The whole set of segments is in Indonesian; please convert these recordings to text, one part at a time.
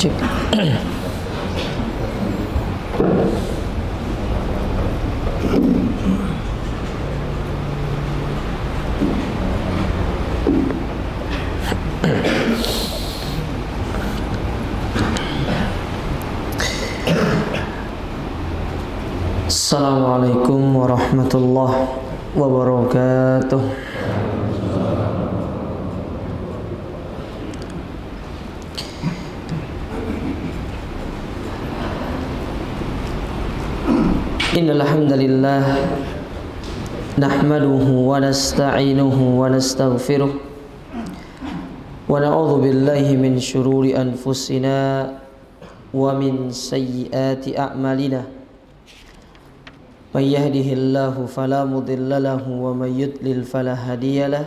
Cek. Assalamualaikum warahmatullahi wabarakatuh. Innal hamdalillah nahmaduhu wa nasta'inuhu wa nastaghfiruh wa na'udzu billahi min shururi anfusina wa min sayyiati a'malina. May yahdihillahu fala mudilla lahu wa may yudlil fala hadiyalah.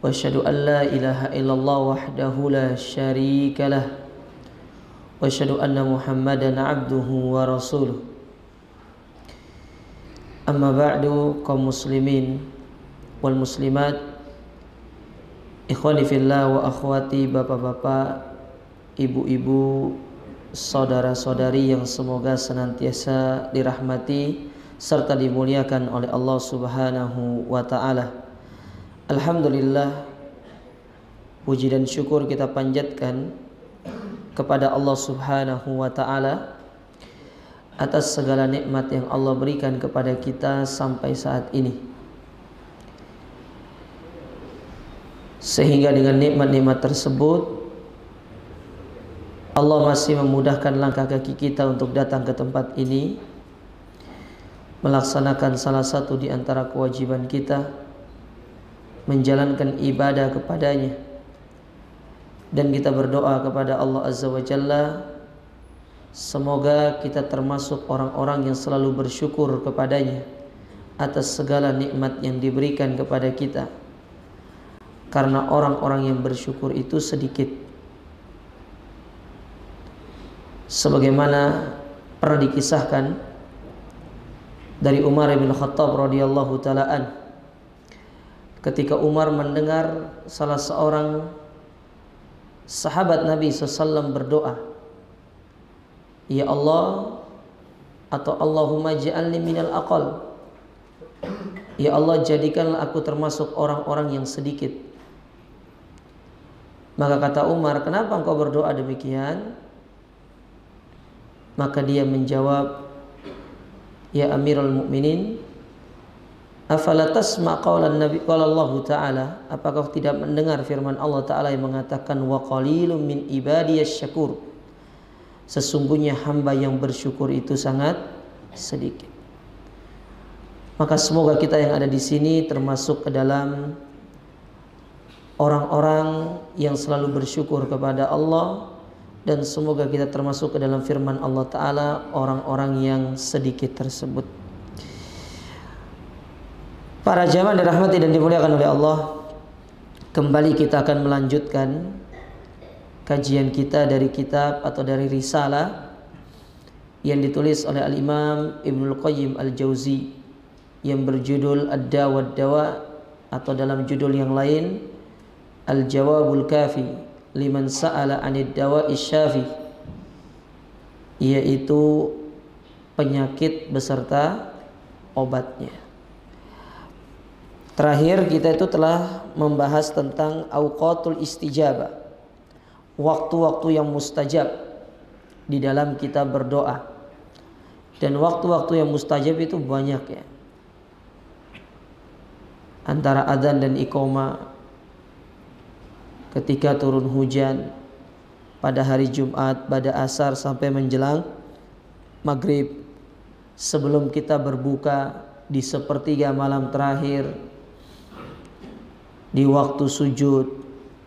Wa asyhadu an la ilaha illallah wahdahu la syarika lah. Wa asyhadu anna Muhammadan abduhu wa rasuluh. Amma ba'du, kaum muslimin wal muslimat, ikhwani fillah wa akhwati, bapak-bapak, ibu-ibu, saudara-saudari yang semoga senantiasa dirahmati serta dimuliakan oleh Allah Subhanahu wa ta'ala. Alhamdulillah, puji dan syukur kita panjatkan kepada Allah Subhanahu wa ta'ala atas segala nikmat yang Allah berikan kepada kita sampai saat ini, sehingga dengan nikmat-nikmat tersebut Allah masih memudahkan langkah kaki kita untuk datang ke tempat ini, melaksanakan salah satu di antara kewajiban kita, menjalankan ibadah kepadanya. Dan kita berdoa kepada Allah Azza wa Jalla, semoga kita termasuk orang-orang yang selalu bersyukur kepadanya atas segala nikmat yang diberikan kepada kita. Karena orang-orang yang bersyukur itu sedikit. Sebagaimana pernah dikisahkan dari Umar bin Khattab radhiyallahu ta'ala an, ketika Umar mendengar salah seorang sahabat Nabi SAW berdoa, ya Allah, atau Allahumma ja'alni minal aqal, ya Allah, jadikanlah aku termasuk orang-orang yang sedikit. Maka kata Umar, kenapa engkau berdoa demikian? Maka dia menjawab, ya Amirul Mukminin, afala tasma' qaulan Nabi, qala Allah Ta'ala, apakah tidak mendengar firman Allah Ta'ala yang mengatakan wa qalilum min ibadiyasy syakur, sesungguhnya hamba yang bersyukur itu sangat sedikit. Maka semoga kita yang ada di sini termasuk ke dalam orang-orang yang selalu bersyukur kepada Allah, dan semoga kita termasuk ke dalam firman Allah Ta'ala, orang-orang yang sedikit tersebut. Para jamaah dirahmati dan dimuliakan oleh Allah, kembali kita akan melanjutkan kajian kita dari kitab atau dari risalah yang ditulis oleh Al-Imam Ibnul Qayyim Al-Jauzi yang berjudul Ad-Dawa Wad-Dawa, atau dalam judul yang lain Al-Jawabul Kafi liman sa'ala 'anid dawa'i syafi, yaitu penyakit beserta obatnya. Terakhir kita itu telah membahas tentang awqatul istijabah, waktu-waktu yang mustajab di dalam kita berdoa. Dan waktu-waktu yang mustajab itu banyak ya, antara adzan dan iqamah, ketika turun hujan pada hari Jumat, pada asar sampai menjelang maghrib, sebelum kita berbuka, di sepertiga malam terakhir, di waktu sujud,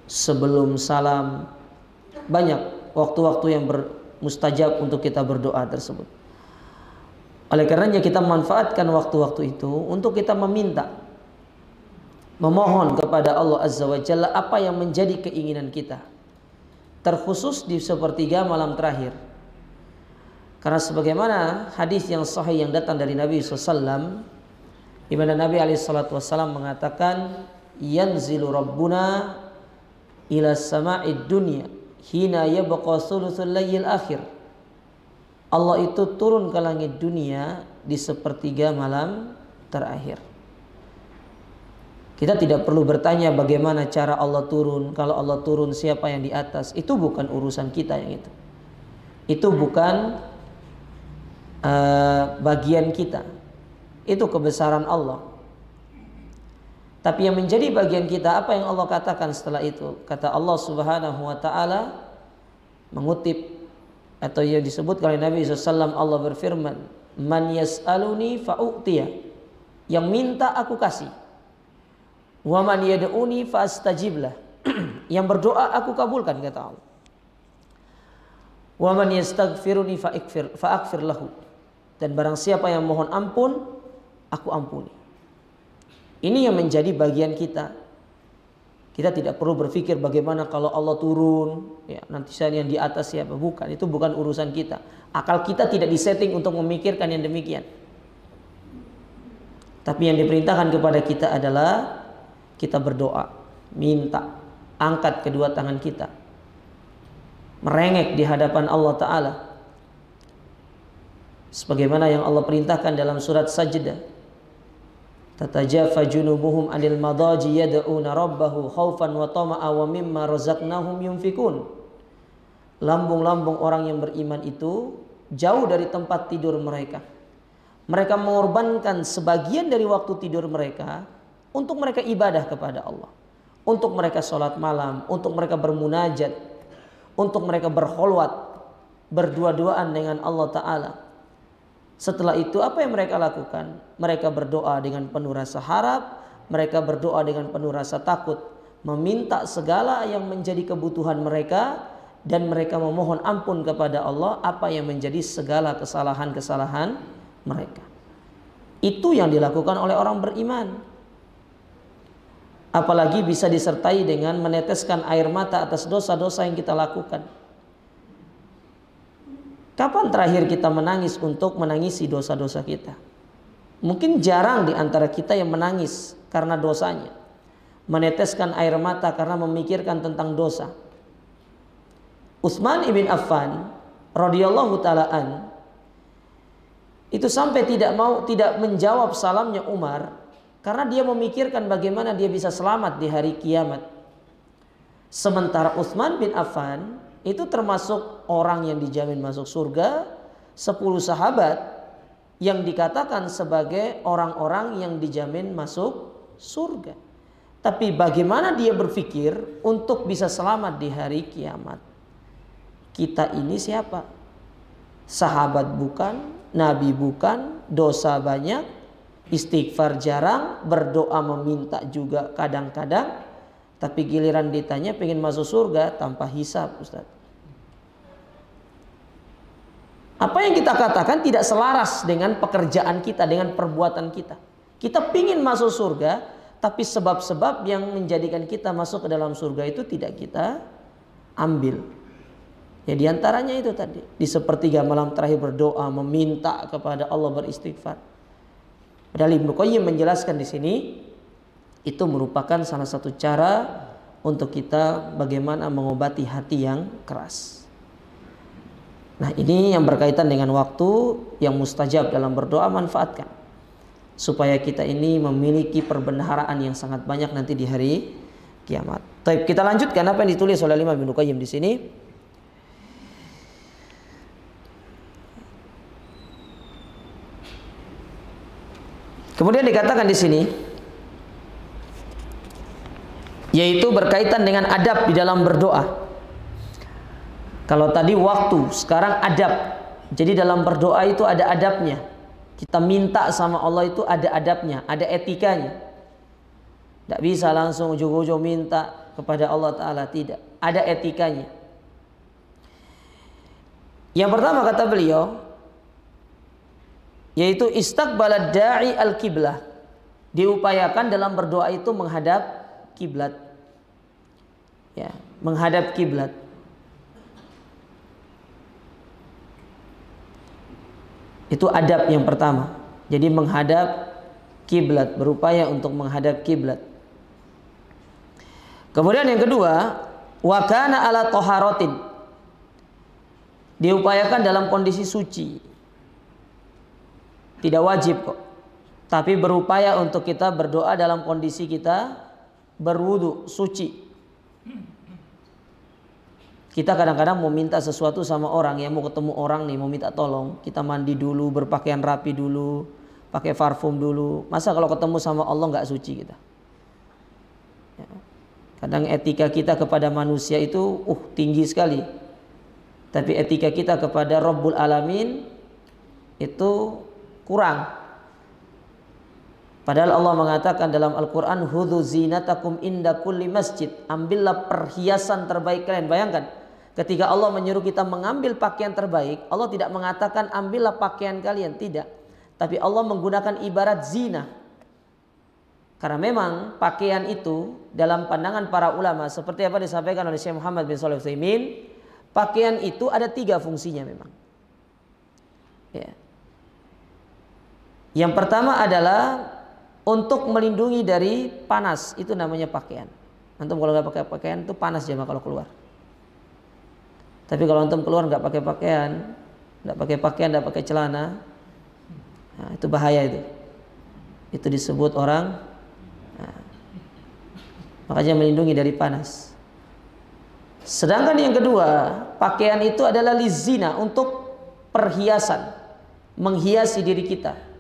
sebelum salam. Banyak waktu-waktu yang mustajab untuk kita berdoa tersebut. Oleh karenanya kita manfaatkan waktu-waktu itu untuk kita meminta, memohon kepada Allah Azza wa Jalla apa yang menjadi keinginan kita, terkhusus di sepertiga malam terakhir. Karena sebagaimana hadis yang sahih yang datang dari Nabi SAW, di mana Nabi SAW mengatakan, yanzilu rabbuna ila sama'id dunya hina yabqa thuluthul laylil akhir. Allah itu turun ke langit dunia di sepertiga malam terakhir. Kita tidak perlu bertanya bagaimana cara Allah turun. Kalau Allah turun, siapa yang di atas? Itu bukan urusan kita yang itu. Itu bukan bagian kita. Itu kebesaran Allah. Tapi yang menjadi bagian kita, apa yang Allah katakan setelah itu? Kata Allah Subhanahu wa ta'ala, mengutip atau yang disebut oleh Nabi SAW, Allah berfirman, man yas'aluni fa'u'tiya, yang minta aku kasih, wa man yad'uni fa'astajiblah, yang berdoa aku kabulkan, kata Allah, wa man yastaghfiruni fa'aghfir lahu, dan barang siapa yang mohon ampun, aku ampuni. Ini yang menjadi bagian kita. Kita tidak perlu berpikir bagaimana kalau Allah turun, ya, nanti saya yang di atas siapa. Bukan, itu bukan urusan kita. Akal kita tidak disetting untuk memikirkan yang demikian. Tapi yang diperintahkan kepada kita adalah kita berdoa, minta, angkat kedua tangan kita, merengek di hadapan Allah Ta'ala, sebagaimana yang Allah perintahkan dalam surat Sajdah. Tatajafa junubuhum anil madaji yad'una rabbahu khaufan wa tama'a wa mimma razaqnahum yunfikun. Lambung-lambung orang yang beriman itu jauh dari tempat tidur mereka. Mereka mengorbankan sebagian dari waktu tidur mereka untuk mereka ibadah kepada Allah, untuk mereka sholat malam, untuk mereka bermunajat, untuk mereka berkholwat, berdua-duaan dengan Allah Ta'ala. Setelah itu apa yang mereka lakukan? Mereka berdoa dengan penuh rasa harap, mereka berdoa dengan penuh rasa takut, meminta segala yang menjadi kebutuhan mereka, dan mereka memohon ampun kepada Allah apa yang menjadi segala kesalahan-kesalahan mereka. Itu yang dilakukan oleh orang beriman. Apalagi bisa disertai dengan meneteskan air mata atas dosa-dosa yang kita lakukan. Kapan terakhir kita menangis untuk menangisi dosa-dosa kita? Mungkin jarang di antara kita yang menangis karena dosanya, meneteskan air mata karena memikirkan tentang dosa. Utsman ibn Affan radhiyallahu taalaan itu sampai tidak menjawab salamnya Umar karena dia memikirkan bagaimana dia bisa selamat di hari kiamat. Sementara Utsman bin Affan itu termasuk orang yang dijamin masuk surga, 10 sahabat yang dikatakan sebagai orang-orang yang dijamin masuk surga. Tapi bagaimana dia berpikir untuk bisa selamat di hari kiamat? Kita ini siapa? Sahabat bukan, nabi bukan, dosa banyak, istighfar jarang, berdoa meminta juga kadang-kadang, tapi giliran ditanya pengen masuk surga tanpa hisab, Ustaz. Apa yang kita katakan tidak selaras dengan pekerjaan kita, dengan perbuatan kita. Kita pingin masuk surga, tapi sebab-sebab yang menjadikan kita masuk ke dalam surga itu tidak kita ambil. Ya diantaranya itu tadi, di sepertiga malam terakhir berdoa, meminta kepada Allah, beristighfar. Padahal Ibnu Qayyim menjelaskan di sini, itu merupakan salah satu cara untuk kita bagaimana mengobati hati yang keras. Nah ini yang berkaitan dengan waktu yang mustajab dalam berdoa, manfaatkan supaya kita ini memiliki perbendaharaan yang sangat banyak nanti di hari kiamat. Baik, kita lanjutkan apa yang ditulis oleh Imam Ibnu Qayyim di sini. Kemudian dikatakan di sini, yaitu berkaitan dengan adab di dalam berdoa. Kalau tadi waktu, sekarang adab. Jadi dalam berdoa itu ada adabnya. Kita minta sama Allah itu ada adabnya, ada etikanya. Tidak bisa langsung ujug-ujug minta kepada Allah Ta'ala, tidak. Ada etikanya. Yang pertama kata beliau, yaitu istaqbalad da'i al-qiblah. Diupayakan dalam berdoa itu menghadap kiblat. Ya, menghadap kiblat. Itu adab yang pertama. Jadi menghadap kiblat, berupaya untuk menghadap kiblat. Kemudian yang kedua, Wa kana ala taharatin. Diupayakan dalam kondisi suci. Tidak wajib kok. Tapi berupaya untuk kita berdoa dalam kondisi kita berwudu, suci. Kita kadang-kadang mau minta sesuatu sama orang, ya mau ketemu orang nih, mau minta tolong, kita mandi dulu, berpakaian rapi dulu, pakai parfum dulu. Masa kalau ketemu sama Allah nggak suci kita? Ya. Kadang etika kita kepada manusia itu tinggi sekali. Tapi etika kita kepada Rabbul Alamin itu kurang. Padahal Allah mengatakan dalam Al-Quran, hudhu zinatakum inda kulli masjid. Ambillah perhiasan terbaik kalian. Bayangkan, ketika Allah menyuruh kita mengambil pakaian terbaik, Allah tidak mengatakan ambillah pakaian kalian. Tidak. Tapi Allah menggunakan ibarat zina. Karena memang pakaian itu dalam pandangan para ulama, seperti apa disampaikan oleh Syekh Muhammad bin Shalih Al-Utsaimin, pakaian itu ada 3 fungsinya memang. Ya. Yang pertama adalah untuk melindungi dari panas, itu namanya pakaian. Antum kalau nggak pakai pakaian itu panas jemaah kalau keluar. Tapi kalau antum keluar nggak pakai pakaian, nggak pakai celana, nah, itu bahaya itu. Itu disebut orang, nah, makanya melindungi dari panas. Sedangkan yang kedua, pakaian itu adalah lizina, untuk perhiasan, menghiasi diri kita.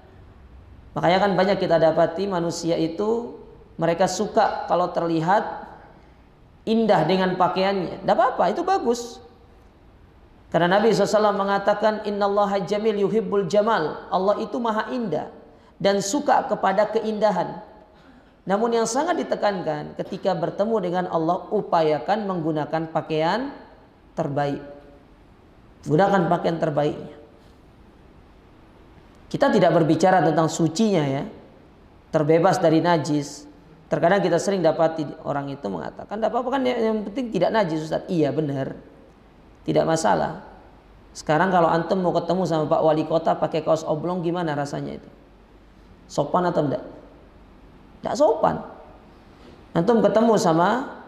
Makanya kan banyak kita dapati manusia itu mereka suka kalau terlihat indah dengan pakaiannya. Tidak apa-apa, itu bagus. Karena Nabi SAW mengatakan innallaha jamil yuhibbul jamal. Allah itu maha indah dan suka kepada keindahan. Namun yang sangat ditekankan ketika bertemu dengan Allah, upayakan menggunakan pakaian terbaik. Gunakan pakaian terbaiknya. Kita tidak berbicara tentang sucinya ya, terbebas dari najis. Terkadang kita sering dapati orang itu mengatakan, tidak apa-apa kan, yang penting tidak najis Ustaz. Iya benar, tidak masalah. Sekarang kalau antum mau ketemu sama Pak Wali Kota pakai kaos oblong, gimana rasanya itu? Sopan atau enggak? Tidak sopan. Antum ketemu sama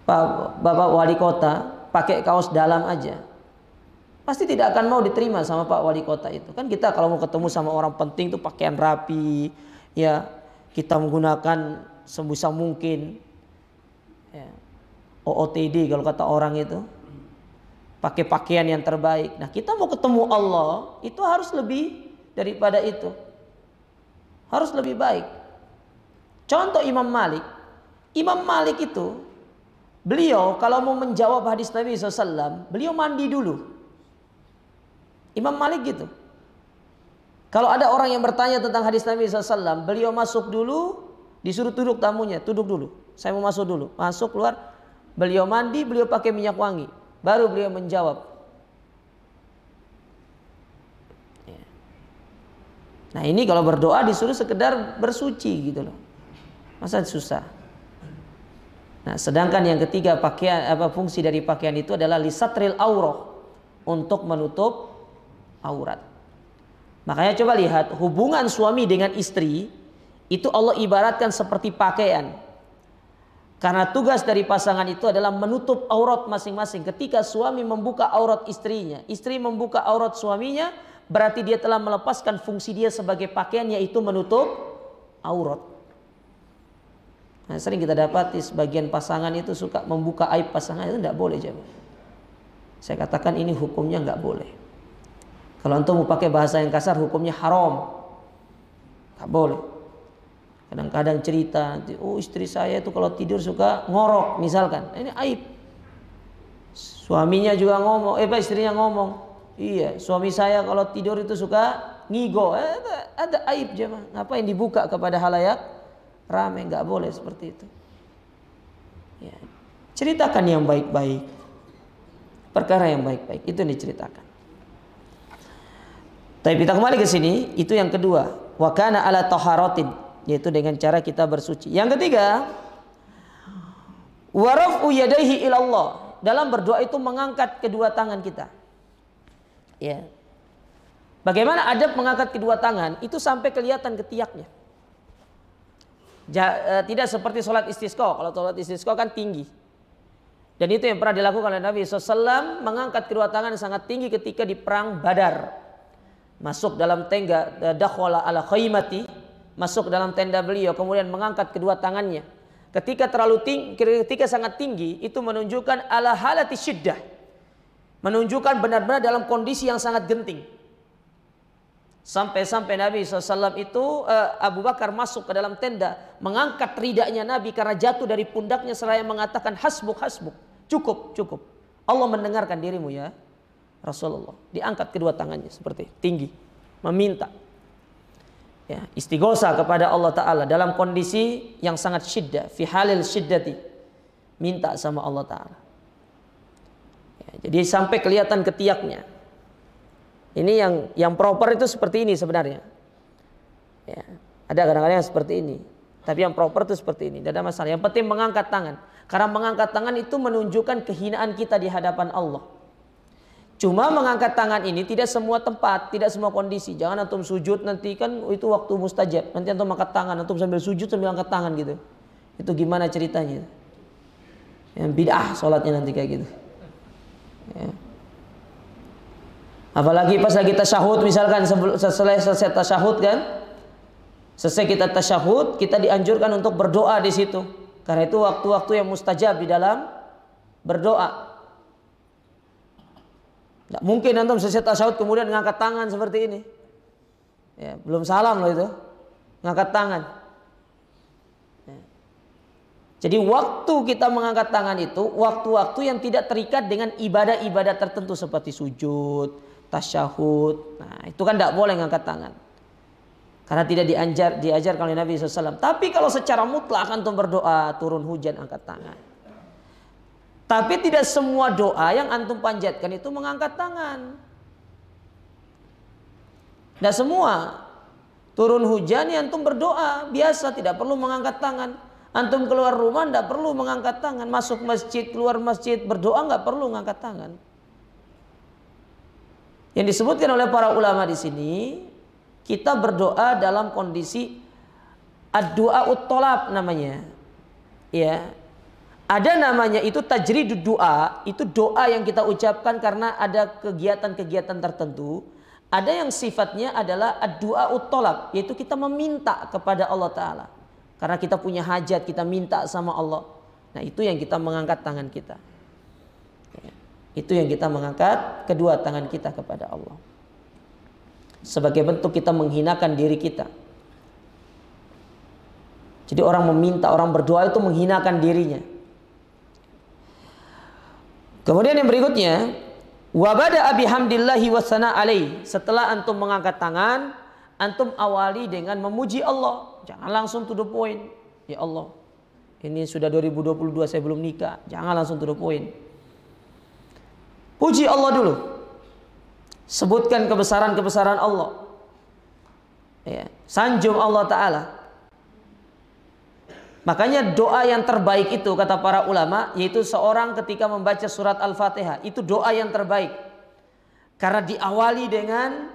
Bapak Wali Kota pakai kaos dalam aja, pasti tidak akan mau diterima sama Pak Wali Kota itu. Kan kita kalau mau ketemu sama orang penting tuh pakaian rapi, ya kita menggunakan sebisa mungkin, ya, OOTD kalau kata orang itu, pakai pakaian yang terbaik. Nah kita mau ketemu Allah itu harus lebih daripada itu, harus lebih baik. Contoh Imam Malik. Imam Malik itu, beliau kalau mau menjawab hadis Nabi SAW, beliau mandi dulu. Imam Malik gitu. Kalau ada orang yang bertanya tentang hadis Nabi SAW, beliau masuk dulu, disuruh duduk tamunya, duduk dulu. Saya mau masuk dulu, masuk keluar, beliau mandi, beliau pakai minyak wangi, baru beliau menjawab. Nah ini kalau berdoa disuruh sekedar bersuci gitu loh, masa susah. Nah sedangkan yang ketiga, pakaian fungsi dari pakaian itu adalah lisatril aurah, untuk menutup aurat. Makanya coba lihat hubungan suami dengan istri itu Allah ibaratkan seperti pakaian. Karena tugas dari pasangan itu adalah menutup aurat masing-masing. Ketika suami membuka aurat istrinya, istri membuka aurat suaminya, berarti dia telah melepaskan fungsi dia sebagai pakaian, yaitu menutup aurat. Nah, sering kita dapati sebagian pasangan itu suka membuka aib pasangan, itu tidak boleh jemaah. Saya katakan ini hukumnya nggak boleh. Kalau antum mau pakai bahasa yang kasar, hukumnya haram, nggak boleh. Kadang-kadang cerita, oh istri saya itu kalau tidur suka ngorok misalkan, ini aib. Suaminya juga ngomong, istrinya ngomong, iya suami saya kalau tidur itu suka ngigo, ada aib jemaah. Ngapain dibuka kepada halayak ramai? Nggak boleh seperti itu. Ya. Ceritakan yang baik-baik, perkara yang baik-baik itu yang diceritakan. Tapi kita kembali ke sini, itu yang kedua, wa kana ala taharatin, yaitu dengan cara kita bersuci. Yang ketiga, wa raf'u yadayhi ilallah, dalam berdoa itu mengangkat kedua tangan kita. Ya. Bagaimana adab mengangkat kedua tangan? Itu sampai kelihatan ketiaknya. Tidak seperti sholat istisqa. Kalau sholat istisqa kan tinggi. Dan itu yang pernah dilakukan oleh Nabi SAW, mengangkat kedua tangan sangat tinggi ketika di perang Badar. Masuk dalam tenda, dakhala ala khaymati, masuk dalam tenda beliau, kemudian mengangkat kedua tangannya. Ketika terlalu tinggi, ketika sangat tinggi, itu menunjukkan ala halati syiddah. Menunjukkan benar-benar dalam kondisi yang sangat genting. Sampai-sampai Nabi SAW itu Abu Bakar masuk ke dalam tenda, mengangkat ridanya Nabi karena jatuh dari pundaknya seraya mengatakan hasbuk, hasbuk. Cukup, cukup. Allah mendengarkan dirimu ya Rasulullah. Diangkat kedua tangannya seperti tinggi, meminta. Ya, istighosa kepada Allah Ta'ala dalam kondisi yang sangat syiddah, fi halil syiddati, minta sama Allah Ta'ala. Ya, jadi sampai kelihatan ketiaknya. Ini yang proper itu seperti ini sebenarnya. Ya, ada kadang-kadang yang seperti ini, tapi yang proper itu seperti ini. Tidak ada masalah. Yang penting mengangkat tangan, karena mengangkat tangan itu menunjukkan kehinaan kita di hadapan Allah. Cuma mengangkat tangan ini tidak semua tempat, tidak semua kondisi. Jangan antum sujud nanti, kan itu waktu mustajab. Nanti antum angkat tangan, antum sambil sujud sambil angkat tangan gitu. Itu gimana ceritanya? Yang bid'ah sholatnya nanti kayak gitu. Ya. Apalagi pas lagi tasyahud misalkan, selesai tasyahud kan, selesai kita tasyahud, kita dianjurkan untuk berdoa di situ. Karena itu waktu-waktu yang mustajab di dalam berdoa. Tidak mungkin antum selesai tasyahud kemudian ngangkat tangan seperti ini. Ya, belum salam loh itu, ngangkat tangan. Ya. Jadi waktu kita mengangkat tangan itu waktu-waktu yang tidak terikat dengan ibadah-ibadah tertentu seperti sujud, tasyahud. Nah itu kan tidak boleh ngangkat tangan, karena tidak diajarkan oleh Nabi SAW. Tapi kalau secara mutlak antum berdoa turun hujan, angkat tangan. Tapi tidak semua doa yang antum panjatkan itu mengangkat tangan. Tidak semua. Turun hujan ya antum berdoa biasa, tidak perlu mengangkat tangan. Antum keluar rumah tidak perlu mengangkat tangan. Masuk masjid, keluar masjid, berdoa nggak perlu mengangkat tangan. Yang disebutkan oleh para ulama di sini, kita berdoa dalam kondisi ad-du'a ut-tolab namanya. Ya. Ada namanya itu tajridud doa, itu doa yang kita ucapkan karena ada kegiatan-kegiatan tertentu. Ada yang sifatnya adalah ad-du'a ut-tolab, yaitu kita meminta kepada Allah Ta'ala. Karena kita punya hajat, kita minta sama Allah. Nah itu yang kita mengangkat tangan kita. Itu yang kita mengangkat kedua tangan kita kepada Allah. Sebagai bentuk kita menghinakan diri kita. Jadi orang meminta, orang berdoa itu menghinakan dirinya. Kemudian yang berikutnya, wa bada'a bihamdillahi wa sana alaihi. Setelah antum mengangkat tangan, antum awali dengan memuji Allah. Jangan langsung to the point. Ya Allah, ini sudah 2022 saya belum nikah. Jangan langsung to the point. Puji Allah dulu. Sebutkan kebesaran-kebesaran Allah. Ya, sanjung Allah Ta'ala. Makanya doa yang terbaik itu kata para ulama, yaitu seorang ketika membaca surat Al-Fatihah, itu doa yang terbaik. Karena diawali dengan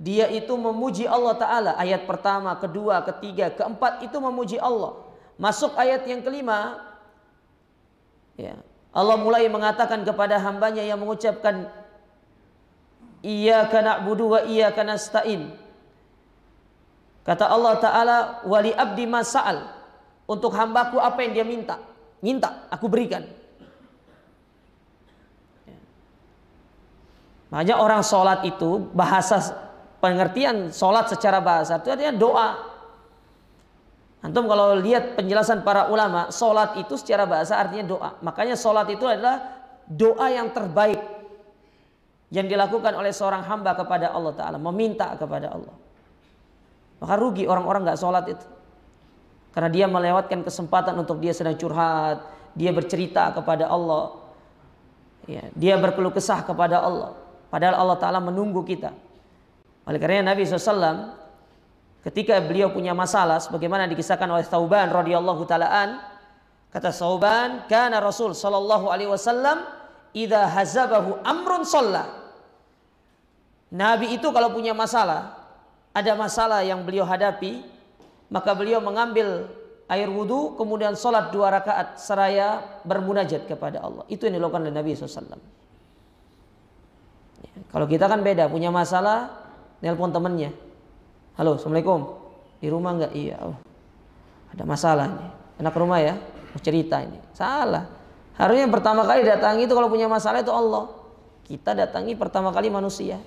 dia itu memuji Allah Ta'ala. Ayat pertama, kedua, ketiga, keempat itu memuji Allah. Masuk ayat yang kelima, ya, Allah mulai mengatakan kepada hambanya yang mengucapkan Iyyaka na'budu wa iyyaka nasta'in. Kata Allah Ta'ala, wali abdi ma sa'al. Untuk hambaku apa yang dia minta, minta aku berikan. Makanya orang sholat itu, bahasa pengertian sholat secara bahasa itu artinya doa. Antum kalau lihat penjelasan para ulama, sholat itu secara bahasa artinya doa. Makanya sholat itu adalah doa yang terbaik yang dilakukan oleh seorang hamba kepada Allah Ta'ala, meminta kepada Allah. Maka rugi orang-orang gak sholat itu, karena dia melewatkan kesempatan untuk dia sedang curhat, dia bercerita kepada Allah, ya, dia berkeluh kesah kepada Allah. Padahal Allah Ta'ala menunggu kita. Oleh karena Nabi SAW ketika beliau punya masalah, sebagaimana dikisahkan oleh Thauban radhiyallahu ta'alaan, kata Thauban, kana Rasul sallallahu alaihi wasallam idza hazabahu amrun shalla. Nabi itu kalau punya masalah, ada masalah yang beliau hadapi, maka beliau mengambil air wudhu, kemudian sholat 2 rakaat seraya bermunajat kepada Allah. Itu yang dilakukan oleh Nabi SAW. Ya, kalau kita kan beda, punya masalah, nelpon temannya. Halo, assalamualaikum. Di rumah enggak? Iya. Oh, ada masalah nih. Anak rumah ya, mau cerita ini. Salah. Harusnya yang pertama kali datangi itu kalau punya masalah itu Allah. Kita datangi pertama kali manusia.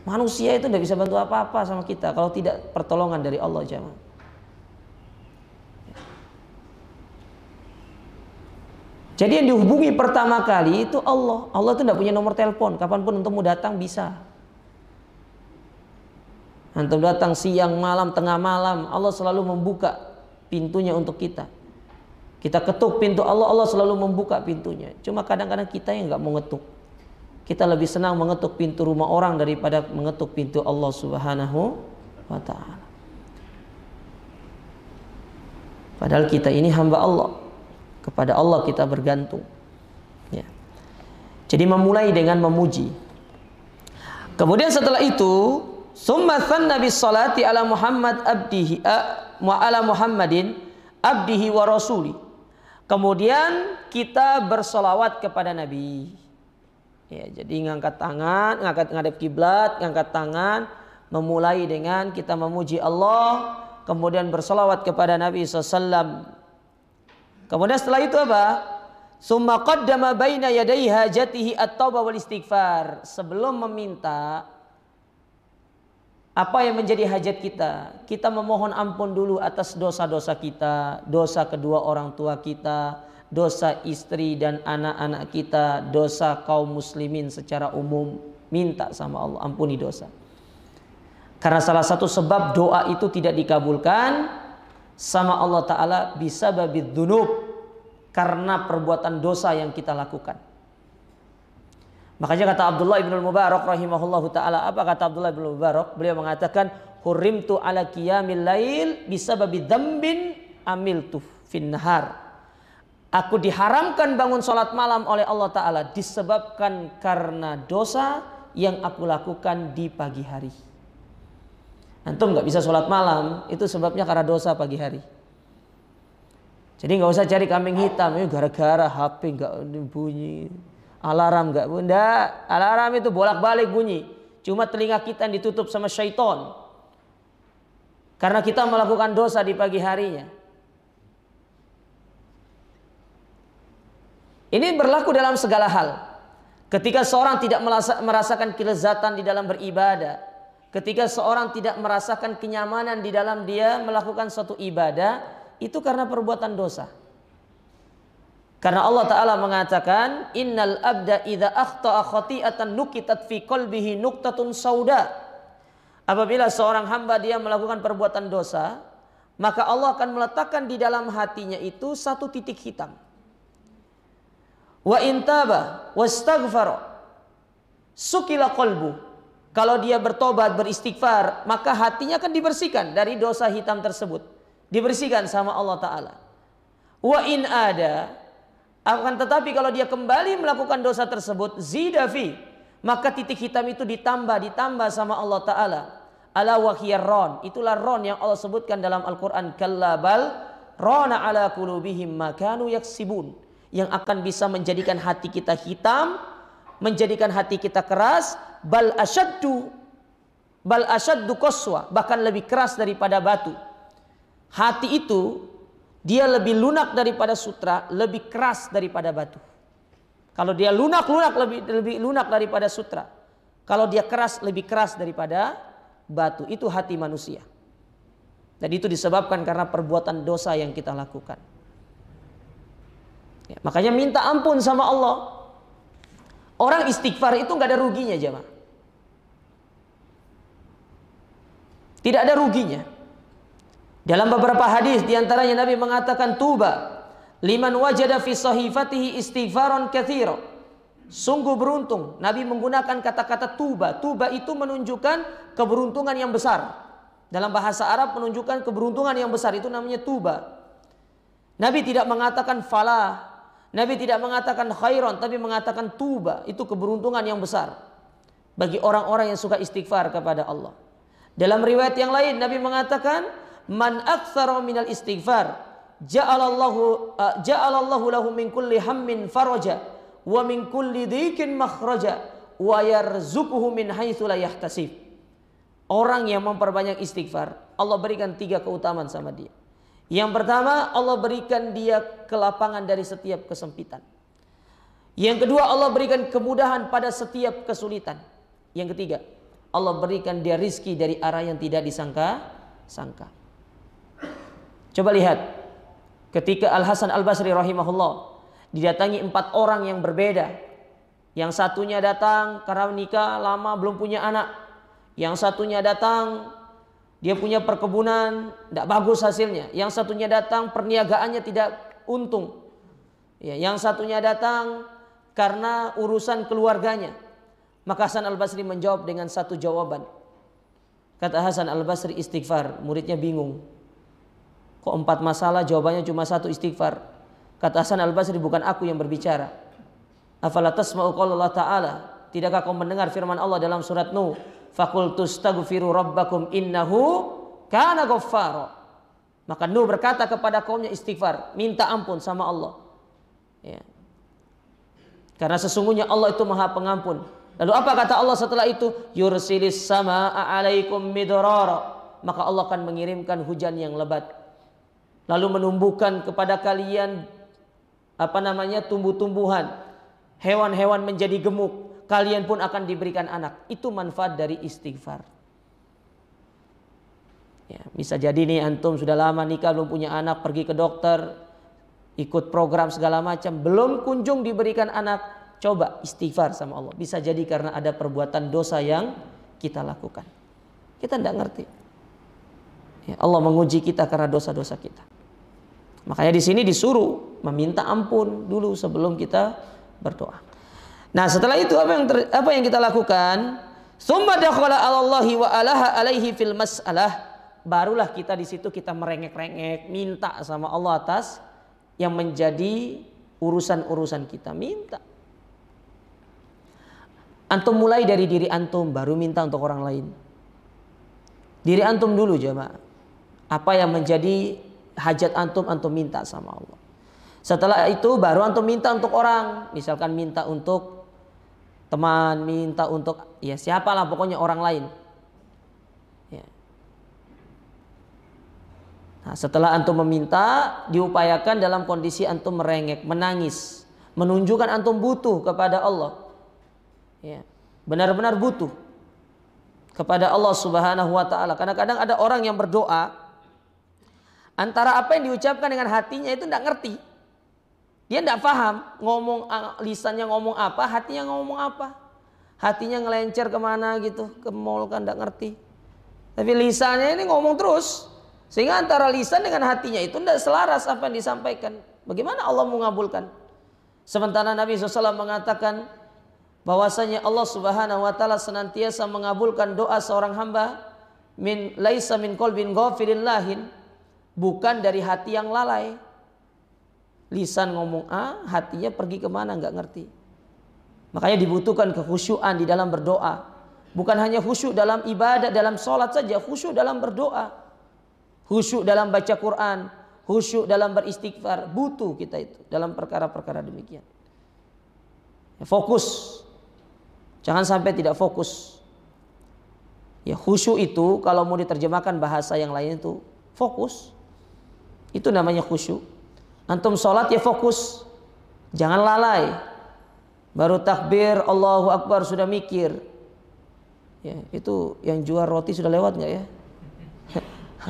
Manusia itu tidak bisa bantu apa-apa sama kita kalau tidak pertolongan dari Allah, jemaah. Jadi yang dihubungi pertama kali itu Allah. Allah itu tidak punya nomor telepon. Kapanpun untuk mau datang bisa. Antum datang siang, malam, tengah malam, Allah selalu membuka pintunya untuk kita. Kita ketuk pintu Allah, Allah selalu membuka pintunya. Cuma kadang-kadang kita yang nggak mau ngetuk. Kita lebih senang mengetuk pintu rumah orang daripada mengetuk pintu Allah Subhanahu wa ta'ala. Padahal kita ini hamba Allah. Kepada Allah kita bergantung. Ya. Jadi memulai dengan memuji. Kemudian setelah itu, summa tsanna bis salati ala Muhammad abdihi ala Muhammadin abdihi wa rasuli. Kemudian kita bersolawat kepada Nabi. Ya, jadi ngangkat tangan, ngadep kiblat, ngangkat tangan, memulai dengan kita memuji Allah, kemudian bersolawat kepada Nabi SAW. Kemudian setelah itu apa? Summa qaddama baina yadai hajatihi at-taubah wal istighfar. Sebelum meminta apa yang menjadi hajat kita, kita memohon ampun dulu atas dosa-dosa kita, dosa kedua orang tua kita, dosa istri dan anak-anak kita, dosa kaum muslimin secara umum. Minta sama Allah, ampuni dosa. Karena salah satu sebab doa itu tidak dikabulkan sama Allah Ta'ala bisababid dzunub, karena perbuatan dosa yang kita lakukan. Makanya kata Abdullah ibn Mubarak rahimahullahu ta'ala, apa kata Abdullah ibn Mubarak? Beliau mengatakan, hurimtu ala qiyamil lail bisababi dzambin amiltu fin nahar. Aku diharamkan bangun salat malam oleh Allah Ta'ala disebabkan karena dosa yang aku lakukan di pagi hari. Antum nggak bisa salat malam, itu sebabnya karena dosa pagi hari. Jadi nggak usah cari kambing hitam, ini gara-gara HP nggak bunyi. Alarm enggak, bunda. Alarm itu bolak-balik bunyi. Cuma telinga kita yang ditutup sama syaitan. Karena kita melakukan dosa di pagi harinya. Ini berlaku dalam segala hal. Ketika seorang tidak merasakan kelezatan di dalam beribadah, ketika seorang tidak merasakan kenyamanan di dalam dia melakukan suatu ibadah, itu karena perbuatan dosa. Karena Allah Ta'ala mengatakan, innal abda idza akhta'a khati'atan nukitat fi qalbihi nuqtatun sauda. Apabila seorang hamba dia melakukan perbuatan dosa, maka Allah akan meletakkan di dalam hatinya itu satu titik hitam. Wa intaba wastaghfara sukila qalbu. Kalau dia bertobat, beristighfar, maka hatinya akan dibersihkan dari dosa hitam tersebut. Dibersihkan sama Allah Ta'ala. Wa in ada, akan tetapi kalau dia kembali melakukan dosa tersebut, zidafi, maka titik hitam itu ditambah sama Allah Ta'ala. Ala wahiyar ron, itulah ron yang Allah sebutkan dalam Al-Quran. Kallabal rona ala kulubihim makanu yaksibun, yang akan bisa menjadikan hati kita hitam, menjadikan hati kita keras. Bal asyaddu qaswa, bahkan lebih keras daripada batu. Hati itu dia lebih lunak daripada sutra, lebih keras daripada batu. Kalau dia lunak lebih lunak daripada sutra. Kalau dia keras, lebih keras daripada batu. Itu hati manusia. Dan itu disebabkan karena perbuatan dosa yang kita lakukan. Ya, makanya minta ampun sama Allah. Orang istighfar itu nggak ada ruginya, jemaah. Tidak ada ruginya. Dalam beberapa hadis diantaranya Nabi mengatakan, tuba liman wajada fi sahifatihi istighfaron katsira. Sungguh beruntung. Nabi menggunakan kata-kata tuba. Tuba itu menunjukkan keberuntungan yang besar. Dalam bahasa Arab menunjukkan keberuntungan yang besar, itu namanya tuba. Nabi tidak mengatakan falah, Nabi tidak mengatakan khairon, tapi mengatakan tuba. Itu keberuntungan yang besar bagi orang-orang yang suka istighfar kepada Allah. Dalam riwayat yang lain Nabi mengatakan, man aktsara minal istighfar ja'alallahu lahu min kulli hammin faraja wa min kulli dhikin makhraja wa yarzuquhu min haitsu la yahtasib. Orang yang memperbanyak istighfar, Allah berikan 3 keutamaan sama dia. Yang pertama, Allah berikan dia kelapangan dari setiap kesempitan. Yang kedua, Allah berikan kemudahan pada setiap kesulitan. Yang ketiga, Allah berikan dia rizki dari arah yang tidak disangka-sangka. Coba lihat, ketika Al-Hasan Al-Basri rahimahullah didatangi 4 orang yang berbeda. Yang satunya datang karena nikah lama belum punya anak. Yang satunya datang dia punya perkebunan, tidak bagus hasilnya. Yang satunya datang perniagaannya tidak untung. Yang satunya datang karena urusan keluarganya. Maka Hasan Al-Basri menjawab dengan satu jawaban. Kata Hasan Al-Basri, istighfar. Muridnya bingung. Kok 4 masalah jawabannya cuma 1 istighfar? Kata Hasan Al-Basri, bukan aku yang berbicara. Afala tasma'u qaula Allah Ta'ala. Tidakkah kau mendengar firman Allah dalam surat Nuh? Faqultu astaghfiru rabbakum innahu kana ghaffara. Maka Nuh berkata kepada kaumnya, istighfar, minta ampun sama Allah. Ya. Karena sesungguhnya Allah itu Maha Pengampun. Lalu apa kata Allah setelah itu? Yursilis samaa'a 'alaikum midrara. Maka Allah akan mengirimkan hujan yang lebat. Lalu menumbuhkan kepada kalian tumbuh-tumbuhan, hewan-hewan menjadi gemuk. Kalian pun akan diberikan anak. Itu manfaat dari istighfar. Ya, bisa jadi nih antum sudah lama nikah belum punya anak, pergi ke dokter, ikut program segala macam, belum kunjung diberikan anak. Coba istighfar sama Allah. Bisa jadi karena ada perbuatan dosa yang kita lakukan. Kita tidak ngerti. Ya, Allah menguji kita karena dosa-dosa kita. Makanya di sini disuruh meminta ampun dulu sebelum kita berdoa. Nah, setelah itu apa yang kita lakukan? Tsumma dakhala 'alallahi wa alaha alaihi fil mas'alah. Barulah kita di situ kita merengek-rengek, minta sama Allah atas yang menjadi urusan-urusan kita, minta. Antum mulai dari diri antum, baru minta untuk orang lain. Diri antum dulu jemaah. Apa yang menjadi hajat antum, antum minta sama Allah. Setelah itu baru antum minta untuk orang. Misalkan minta untuk teman, minta untuk ya siapalah pokoknya orang lain. Ya. Nah, setelah antum meminta, diupayakan dalam kondisi antum merengek, menangis, menunjukkan antum butuh kepada Allah. Ya, benar-benar butuh kepada Allah Subhanahu wa taala. Karena kadang ada orang yang berdoa antara apa yang diucapkan dengan hatinya itu tidak ngerti. Dia tidak paham lisannya ngomong apa, hatinya ngomong apa. Hatinya ngelencer kemana gitu, ke mall kan tidak ngerti. Tapi lisannya ini ngomong terus. Sehingga antara lisan dengan hatinya itu tidak selaras apa yang disampaikan. Bagaimana Allah mengabulkan? Sementara Nabi SAW mengatakan bahwasanya Allah Subhanahu wa taala senantiasa mengabulkan doa seorang hamba laisa min qalbin ghafilin lahin, bukan dari hati yang lalai. Lisan ngomong A, hatinya pergi kemana nggak ngerti. Makanya dibutuhkan kekhusyuan di dalam berdoa. Bukan hanya khusyuk dalam ibadah, dalam sholat saja, khusyuk dalam berdoa, khusyuk dalam baca Quran, khusyuk dalam beristighfar. Butuh kita itu dalam perkara-perkara demikian. Fokus, jangan sampai tidak fokus. Ya, khusyuk itu kalau mau diterjemahkan bahasa yang lain itu fokus. Itu namanya khusyuk. Antum sholat ya fokus, jangan lalai. Baru takbir Allahu Akbar sudah mikir. Ya, itu yang jual roti sudah lewat nggak ya?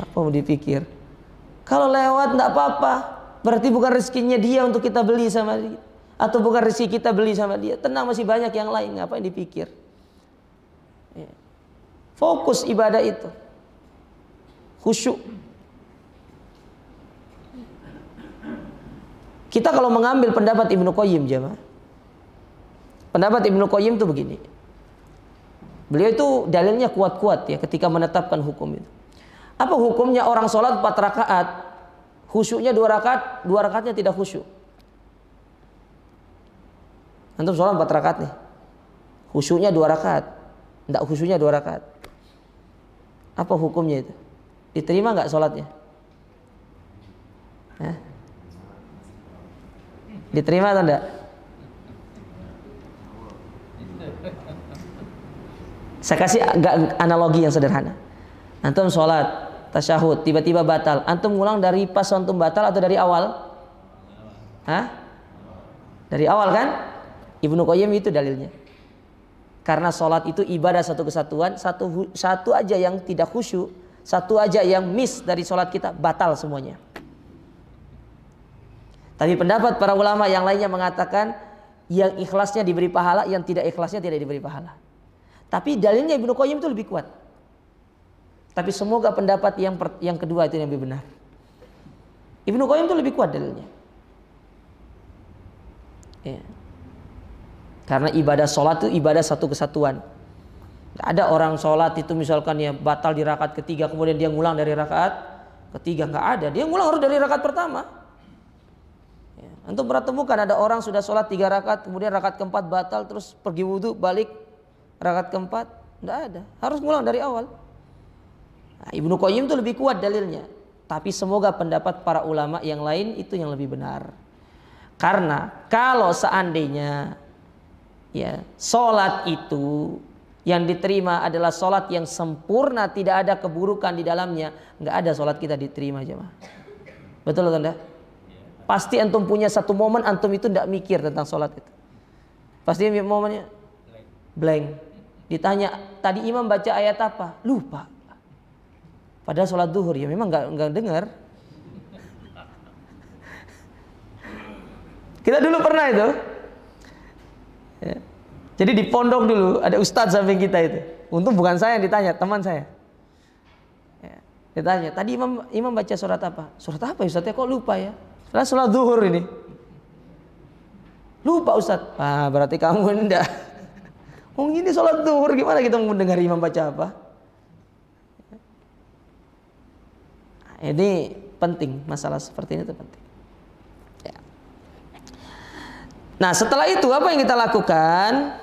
Apa mau dipikir? Kalau lewat nggak apa-apa. Berarti bukan rezekinya dia untuk kita beli sama dia, atau bukan rezeki kita beli sama dia. Tenang, masih banyak yang lain. Ngapain dipikir? Ya. Fokus ibadah itu, khusyuk. Kita kalau mengambil pendapat Ibnu Qayyim, jemaah, pendapat Ibnu Qayyim itu begini. Beliau itu dalilnya kuat-kuat ya ketika menetapkan hukum itu. Apa hukumnya orang sholat 4 rakaat, khusyuknya 2 rakaat, 2 rakaatnya tidak khusyuk? Antum sholat 4 rakaat nih, khusyuknya 2 rakaat, tidak khusyuknya 2 rakaat. Apa hukumnya itu? Diterima nggak sholatnya? Diterima atau enggak? Saya kasih analogi yang sederhana. Antum sholat, tasyahud, tiba-tiba batal. Antum ngulang dari pas antum batal atau dari awal? Dari awal kan? Ibnu Qayyim itu dalilnya. Karena sholat itu ibadah satu kesatuan, satu aja yang tidak khusyuk, satu aja yang miss dari sholat kita, batal semuanya. Tapi pendapat para ulama yang lainnya mengatakan yang ikhlasnya diberi pahala, yang tidak ikhlasnya tidak diberi pahala. Tapi dalilnya Ibnu Qayyim itu lebih kuat. Tapi semoga pendapat yang kedua itu yang lebih benar. Ibnu Qayyim itu lebih kuat dalilnya. Ya. Karena ibadah sholat itu ibadah satu kesatuan. Tidak ada orang sholat itu misalkan ya batal di rakaat ketiga kemudian dia ngulang dari rakaat ketiga, nggak ada. Dia ngulang harus dari rakaat pertama. Antum pernah temukan ada orang sudah sholat 3 rakaat kemudian rakaat keempat batal terus pergi wudhu balik rakaat keempat? Tidak ada, harus ngulang dari awal. Nah, Ibnu Qayyim itu lebih kuat dalilnya. Tapi semoga pendapat para ulama yang lain itu yang lebih benar. Karena kalau seandainya ya sholat itu yang diterima adalah sholat yang sempurna, tidak ada keburukan di dalamnya, nggak ada sholat kita diterima jemaah. Betul atau tidak? Pasti antum punya satu momen antum itu tidak mikir tentang sholat itu. Pasti momennya blank. Ditanya tadi imam baca ayat apa? Lupa. Padahal sholat duhur ya memang nggak dengar. Kita dulu pernah itu. Ya. Jadi di pondok dulu ada ustadz samping kita itu. Untung bukan saya yang ditanya, teman saya. Ya. Ditanya tadi imam baca surat apa? Surat apa ustadznya kok lupa ya? Setelah sholat zuhur ini lupa Ustaz. Berarti kamu enggak. Ini sholat zuhur gimana kita mau dengar imam baca apa? Ini penting, masalah seperti ini itu penting. Ya. Nah setelah itu apa yang kita lakukan?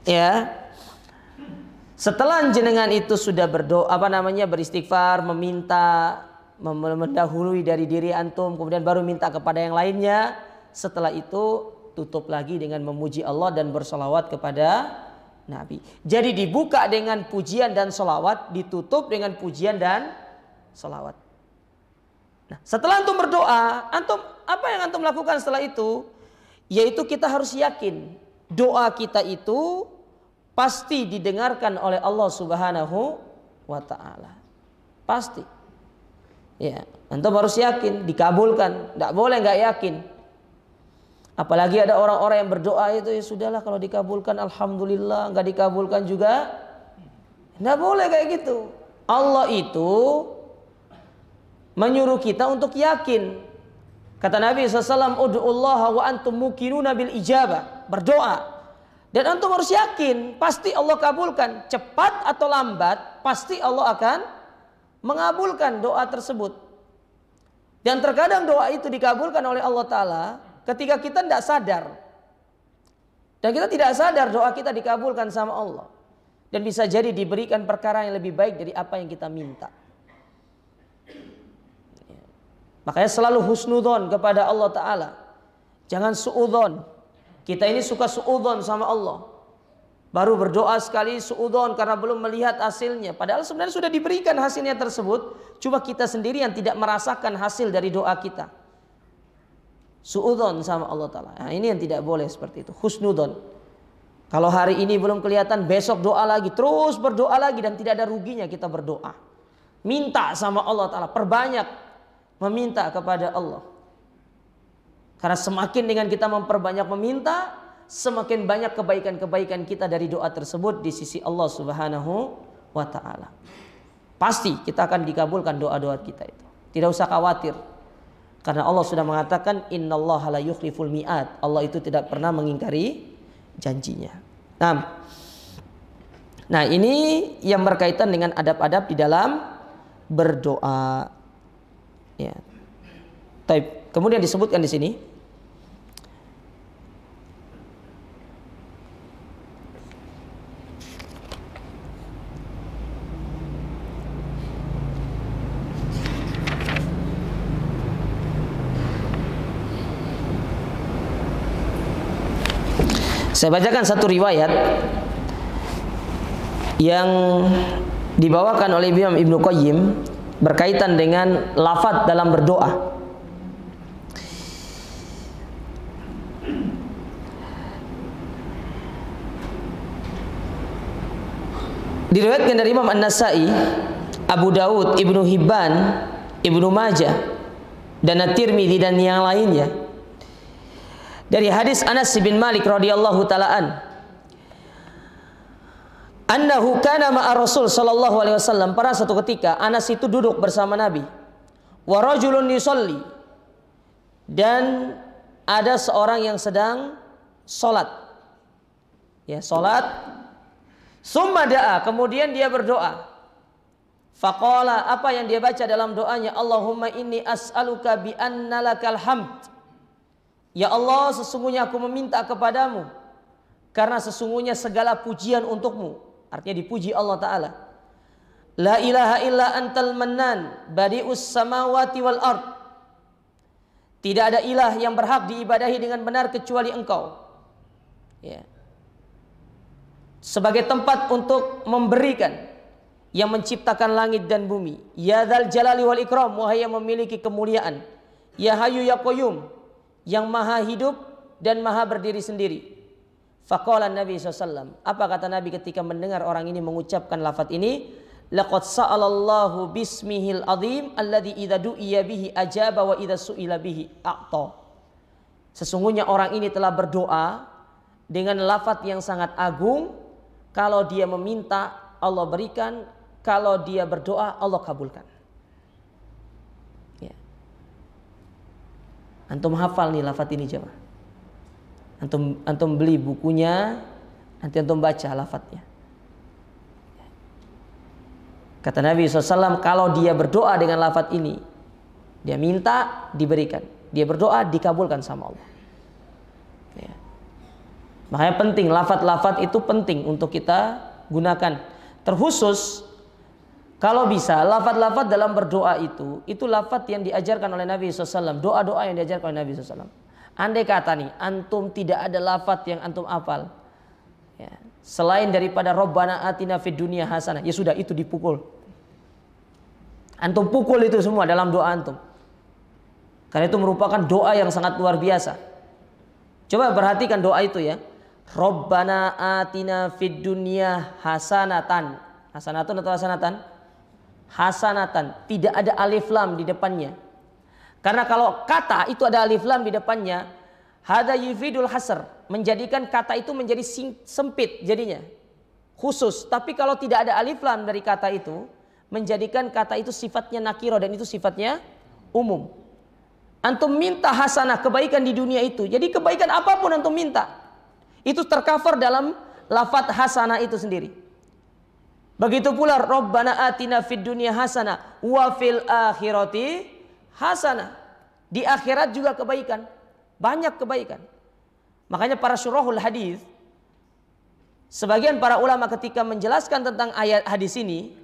Ya, setelah jenengan itu sudah berdoa, beristighfar, meminta, mendahului dari diri antum, kemudian baru minta kepada yang lainnya. Setelah itu tutup lagi dengan memuji Allah dan bersolawat kepada Nabi. Jadi dibuka dengan pujian dan solawat, ditutup dengan pujian dan solawat. Nah, setelah antum berdoa, apa yang antum lakukan setelah itu? Yaitu kita harus yakin doa kita itu pasti didengarkan oleh Allah Subhanahu wa Ta'ala. Pasti. Ya, antum harus yakin dikabulkan, tidak boleh nggak yakin. Apalagi ada orang-orang yang berdoa itu ya sudahlah kalau dikabulkan alhamdulillah, nggak dikabulkan juga tidak boleh kayak gitu. Allah itu menyuruh kita untuk yakin. Kata Nabi SAW, ud'ullaha wa antum muqinuna bil ijabah, berdoa dan antum harus yakin pasti Allah kabulkan, cepat atau lambat pasti Allah akan mengabulkan doa tersebut. Dan terkadang doa itu dikabulkan oleh Allah Ta'ala ketika kita tidak sadar. Dan kita tidak sadar doa kita dikabulkan sama Allah. Dan bisa jadi diberikan perkara yang lebih baik dari apa yang kita minta. Makanya selalu husnudzon kepada Allah Ta'ala. Jangan suudzon. Kita ini suka suudzon sama Allah. Baru berdoa sekali suudzon karena belum melihat hasilnya. Padahal sebenarnya sudah diberikan hasilnya tersebut. Cuma kita sendiri yang tidak merasakan hasil dari doa kita. Suudzon sama Allah Ta'ala. Nah, ini yang tidak boleh seperti itu. Husnudzon. Kalau hari ini belum kelihatan, besok doa lagi. Terus berdoa lagi dan tidak ada ruginya kita berdoa. Minta sama Allah Ta'ala. Perbanyak meminta kepada Allah. Karena semakin dengan kita memperbanyak meminta, semakin banyak kebaikan-kebaikan kita dari doa tersebut di sisi Allah Subhanahu wa Ta'ala. Pasti kita akan dikabulkan doa-doa kita itu. Tidak usah khawatir. Karena Allah sudah mengatakan innallaha la yukhliful mi'ad. Allah itu tidak pernah mengingkari janjinya. Nah, ini yang berkaitan dengan adab-adab di dalam berdoa. Ya. Kemudian disebutkan di sini Saya bacakan satu riwayat yang dibawakan oleh Imam Ibnu Qayyim berkaitan dengan lafaz dalam berdoa. Diriwayatkan dari Imam An-Nasa'i, Abu Daud, Ibnu Hibban, Ibnu Majah, dan At-Tirmidzi dan yang lainnya dari hadis Anas bin Malik radhiyallahu taala annahu kana ma'a Rasul sallallahu alaihi wasallam. Pada satu ketika Anas itu duduk bersama Nabi, wa rajulun yusalli, dan ada seorang yang sedang salat, ya salat. Summa da'a, kemudian dia berdoa. Faqala, apa yang dia baca dalam doanya? Allahumma inni as'aluka bi anna lakal hamd. Ya Allah, sesungguhnya aku meminta kepadamu karena sesungguhnya segala pujian untukmu. Artinya dipuji Allah Ta'ala. La ilaha illa antal mannan badi'us samawati wal ard. Tidak ada ilah yang berhak diibadahi dengan benar kecuali engkau, ya, sebagai tempat untuk memberikan, yang menciptakan langit dan bumi. Ya dzal jalali wal ikram, wahai yang memiliki kemuliaan. Ya hayyu ya qayyum, yang maha hidup dan maha berdiri sendiri. Faqala Nabi SAW, apa kata Nabi ketika mendengar orang ini mengucapkan lafaz ini? Laqad sa'alallahu bismihil azim alladzi idza du'iya bihi ajaba wa idza su'ila bihi a'ta. Sesungguhnya orang ini telah berdoa dengan lafaz yang sangat agung. Kalau dia meminta, Allah berikan. Kalau dia berdoa, Allah kabulkan. Ya. Antum hafal nih lafaz ini jemaah. Antum beli bukunya, nanti antum baca lafaznya. Kata Nabi SAW, kalau dia berdoa dengan lafaz ini, dia minta, diberikan. Dia berdoa, dikabulkan sama Allah. Ya. Makanya penting, lafaz-lafaz itu penting untuk kita gunakan. Terkhusus kalau bisa lafaz-lafaz dalam berdoa itu lafaz yang diajarkan oleh Nabi SAW. Doa-doa yang diajarkan oleh Nabi SAW. Andai kata nih, antum tidak ada lafaz yang antum hafal, ya, selain daripada Rabbana atina fid dunya hasanah, ya sudah, itu dipukul. Antum pukul itu semua dalam doa antum. Karena itu merupakan doa yang sangat luar biasa. Coba perhatikan doa itu ya. Rabbana atina fid dunya hasanatan. Hasanatun atau hasanatan? Hasanatan. Tidak ada alif lam di depannya. Karena kalau kata itu ada alif lam di depannya, hada yufidul hasr, menjadikan kata itu menjadi sempit jadinya, khusus. Tapi kalau tidak ada alif lam dari kata itu, menjadikan kata itu sifatnya nakiro dan itu sifatnya umum. Antum minta hasanah, kebaikan di dunia itu. Jadi kebaikan apapun antum minta, itu tercover dalam lafaz hasanah itu sendiri. Begitu pula Rabbana atina fid dunya hasanah wa fil akhirati hasanah. Di akhirat juga kebaikan, banyak kebaikan. Makanya para syurahul hadis, sebagian para ulama ketika menjelaskan tentang ayat hadis ini,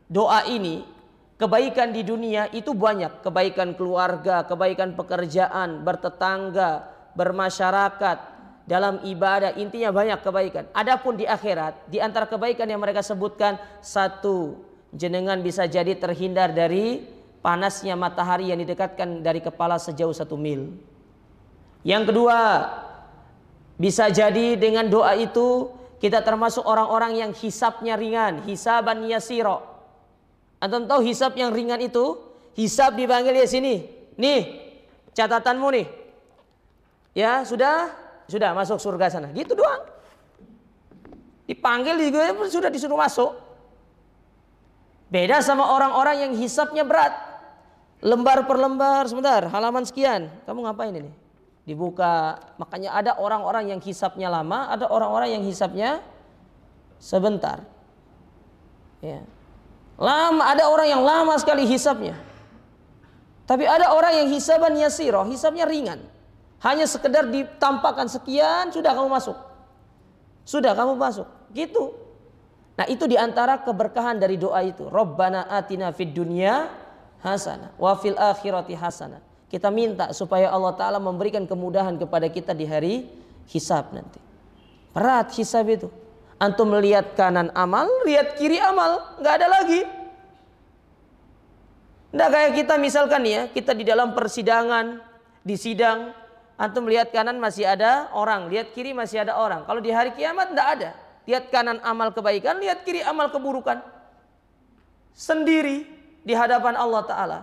doa ini, kebaikan di dunia itu banyak. Kebaikan keluarga, kebaikan pekerjaan, bertetangga, bermasyarakat, dalam ibadah, intinya banyak kebaikan. Adapun di akhirat, di antara kebaikan yang mereka sebutkan, satu, jenengan bisa jadi terhindar dari panasnya matahari yang didekatkan dari kepala sejauh 1 mil. Yang kedua, bisa jadi dengan doa itu kita termasuk orang-orang yang hisabnya ringan, hisaban yasiro. Antum tahu hisab yang ringan itu? Hisab dipanggil ya sini. Nih, catatanmu nih. Ya, sudah masuk surga sana. Gitu doang. Dipanggil juga sudah disuruh masuk. Beda sama orang-orang yang hisabnya berat. Lembar per lembar, sebentar, halaman sekian. Kamu ngapain ini? Dibuka. Makanya ada orang-orang yang hisabnya lama, ada orang-orang yang hisabnya sebentar. Ya. Lama, ada orang yang lama sekali hisabnya. Tapi ada orang yang hisaban yasiro, hisabnya ringan. Hanya sekedar ditampakkan sekian, sudah kamu masuk. Sudah kamu masuk. Gitu. Nah, itu diantara keberkahan dari doa itu. Rabbana atina fid dunya hasanah wa fil akhirati hasanah. Kita minta supaya Allah Ta'ala memberikan kemudahan kepada kita di hari hisab nanti. Berat hisab itu. Antum melihat kanan amal, lihat kiri amal, nggak ada lagi. Nggak kayak kita misalkan ya, kita di dalam persidangan, di sidang, antum lihat kanan masih ada orang, lihat kiri masih ada orang. Kalau di hari kiamat nggak ada. Lihat kanan amal kebaikan, lihat kiri amal keburukan. Sendiri di hadapan Allah Ta'ala.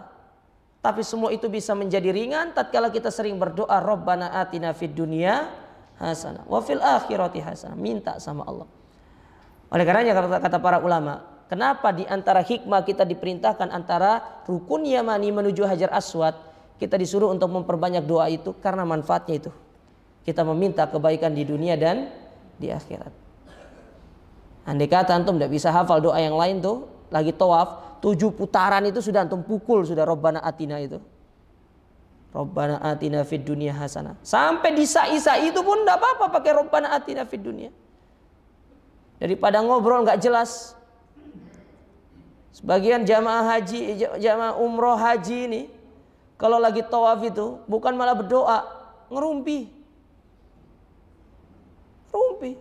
Tapi semua itu bisa menjadi ringan tatkala kita sering berdoa, Rabbana atina fid dunya hasanah wa fil akhirati hasanah. Minta sama Allah. Oleh karenanya kata para ulama, kenapa di antara hikmah kita diperintahkan antara rukun Yamani menuju Hajar Aswad, kita disuruh untuk memperbanyak doa itu karena manfaatnya itu. Kita meminta kebaikan di dunia dan di akhirat. Andai kata antum tidak bisa hafal doa yang lain tuh, lagi tawaf 7 putaran itu sudah antum pukul sudah Rabbana atina itu. Rabbana atina fid dunya hasanah. Sampai di sa'i-sa'i itu pun tidak apa-apa pakai Rabbana atina fid dunya. Daripada ngobrol nggak jelas. Sebagian jamaah haji, jamaah umroh haji ini kalau lagi tawaf itu bukan malah berdoa, ngerumpi. Rumpi.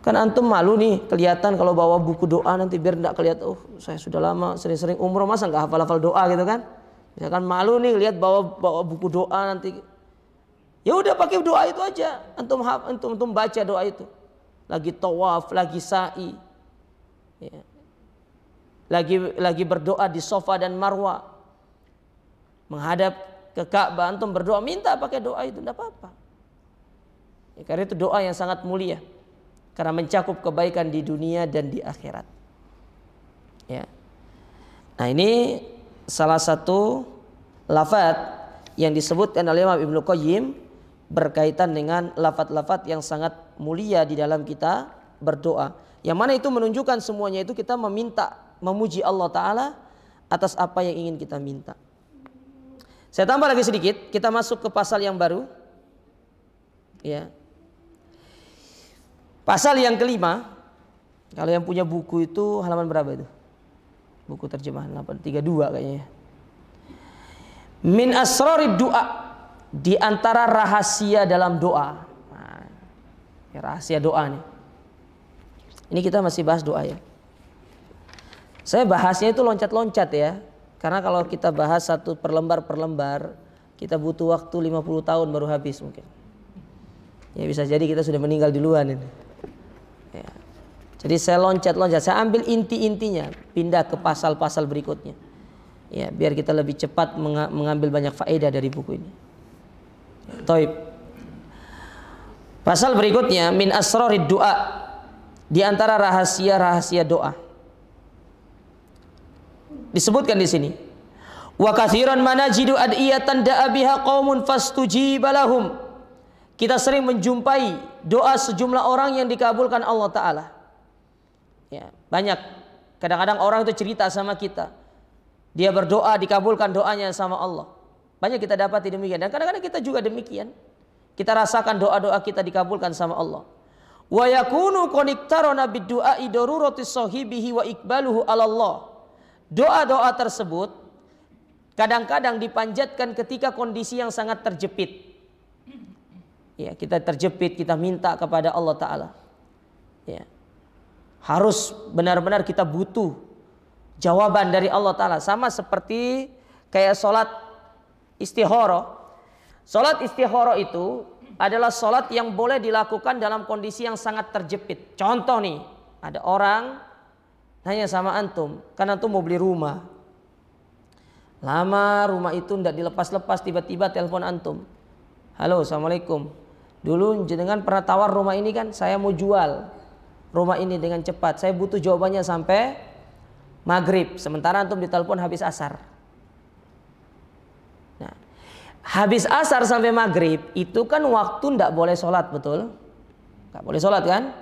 Kan antum malu nih kelihatan kalau bawa buku doa nanti biar tidak kelihatan, oh saya sudah lama sering-sering umroh masa nggak hafal-hafal doa gitu kan. Misalkan malu nih lihat bawa buku doa nanti. Ya udah pakai doa itu aja. Antum baca doa itu. Lagi tawaf, lagi sa'i. Ya. Lagi berdoa di Safa dan Marwa. Menghadap ke Ka'bah, antum berdoa minta pakai doa itu tidak apa-apa. Ya, karena itu doa yang sangat mulia. Karena mencakup kebaikan di dunia dan di akhirat. Ya. Nah ini salah satu lafaz yang disebutkan oleh Imam Ibnu Qayyim berkaitan dengan lafaz-lafaz yang sangat mulia di dalam kita berdoa. Yang mana itu menunjukkan semuanya itu kita meminta, memuji Allah Ta'ala atas apa yang ingin kita minta. Saya tambah lagi sedikit, kita masuk ke pasal yang baru. Ya. Pasal yang kelima, kalau yang punya buku itu halaman berapa itu? Buku terjemahan 832 kayaknya. Min asrarid du'a, di antara rahasia dalam doa. Nah, ya rahasia doa nih. Ini kita masih bahas doa ya. Saya bahasnya itu loncat-loncat ya. Karena kalau kita bahas satu per lembar, kita butuh waktu 50 tahun baru habis mungkin. Ya bisa jadi kita sudah meninggal duluan ini. Ya. Jadi saya loncat-loncat, saya ambil inti-intinya, pindah ke pasal-pasal berikutnya. Ya, biar kita lebih cepat mengambil banyak faedah dari buku ini. Taib. Pasal berikutnya min asrarid du'a, di antara rahasia-rahasia doa. Disebutkan di sini. Wa katsiran manajidu ad'iyatan da'a biha qaumun fastujiba lahum. Kita sering menjumpai doa sejumlah orang yang dikabulkan Allah Ta'ala. Ya, banyak. Kadang-kadang orang itu cerita sama kita. Dia berdoa dikabulkan doanya sama Allah. Banyak kita dapat demikian. Dan kadang-kadang kita juga demikian. Kita rasakan doa-doa kita dikabulkan sama Allah. Wa yakunu qaniqtarana bid-du'a'i daruratis sahibihi wa iqbaluhu 'ala Allah. Doa-doa tersebut kadang-kadang dipanjatkan ketika kondisi yang sangat terjepit. Ya, kita terjepit, kita minta kepada Allah Ta'ala. Ya. Harus benar-benar kita butuh jawaban dari Allah Ta'ala. Sama seperti kayak sholat istihara. Sholat istihara itu adalah sholat yang boleh dilakukan dalam kondisi yang sangat terjepit. Contoh nih, ada orang nanya sama antum, kan antum mau beli rumah. Lama rumah itu tidak dilepas-lepas, tiba-tiba telepon antum. Halo, assalamualaikum. Dulu jenengan pernah tawar rumah ini kan, saya mau jual rumah ini dengan cepat. Saya butuh jawabannya sampai maghrib. Sementara antum ditelepon habis asar. Nah, habis asar sampai maghrib itu kan waktu tidak boleh sholat, betul? Nggak boleh sholat kan?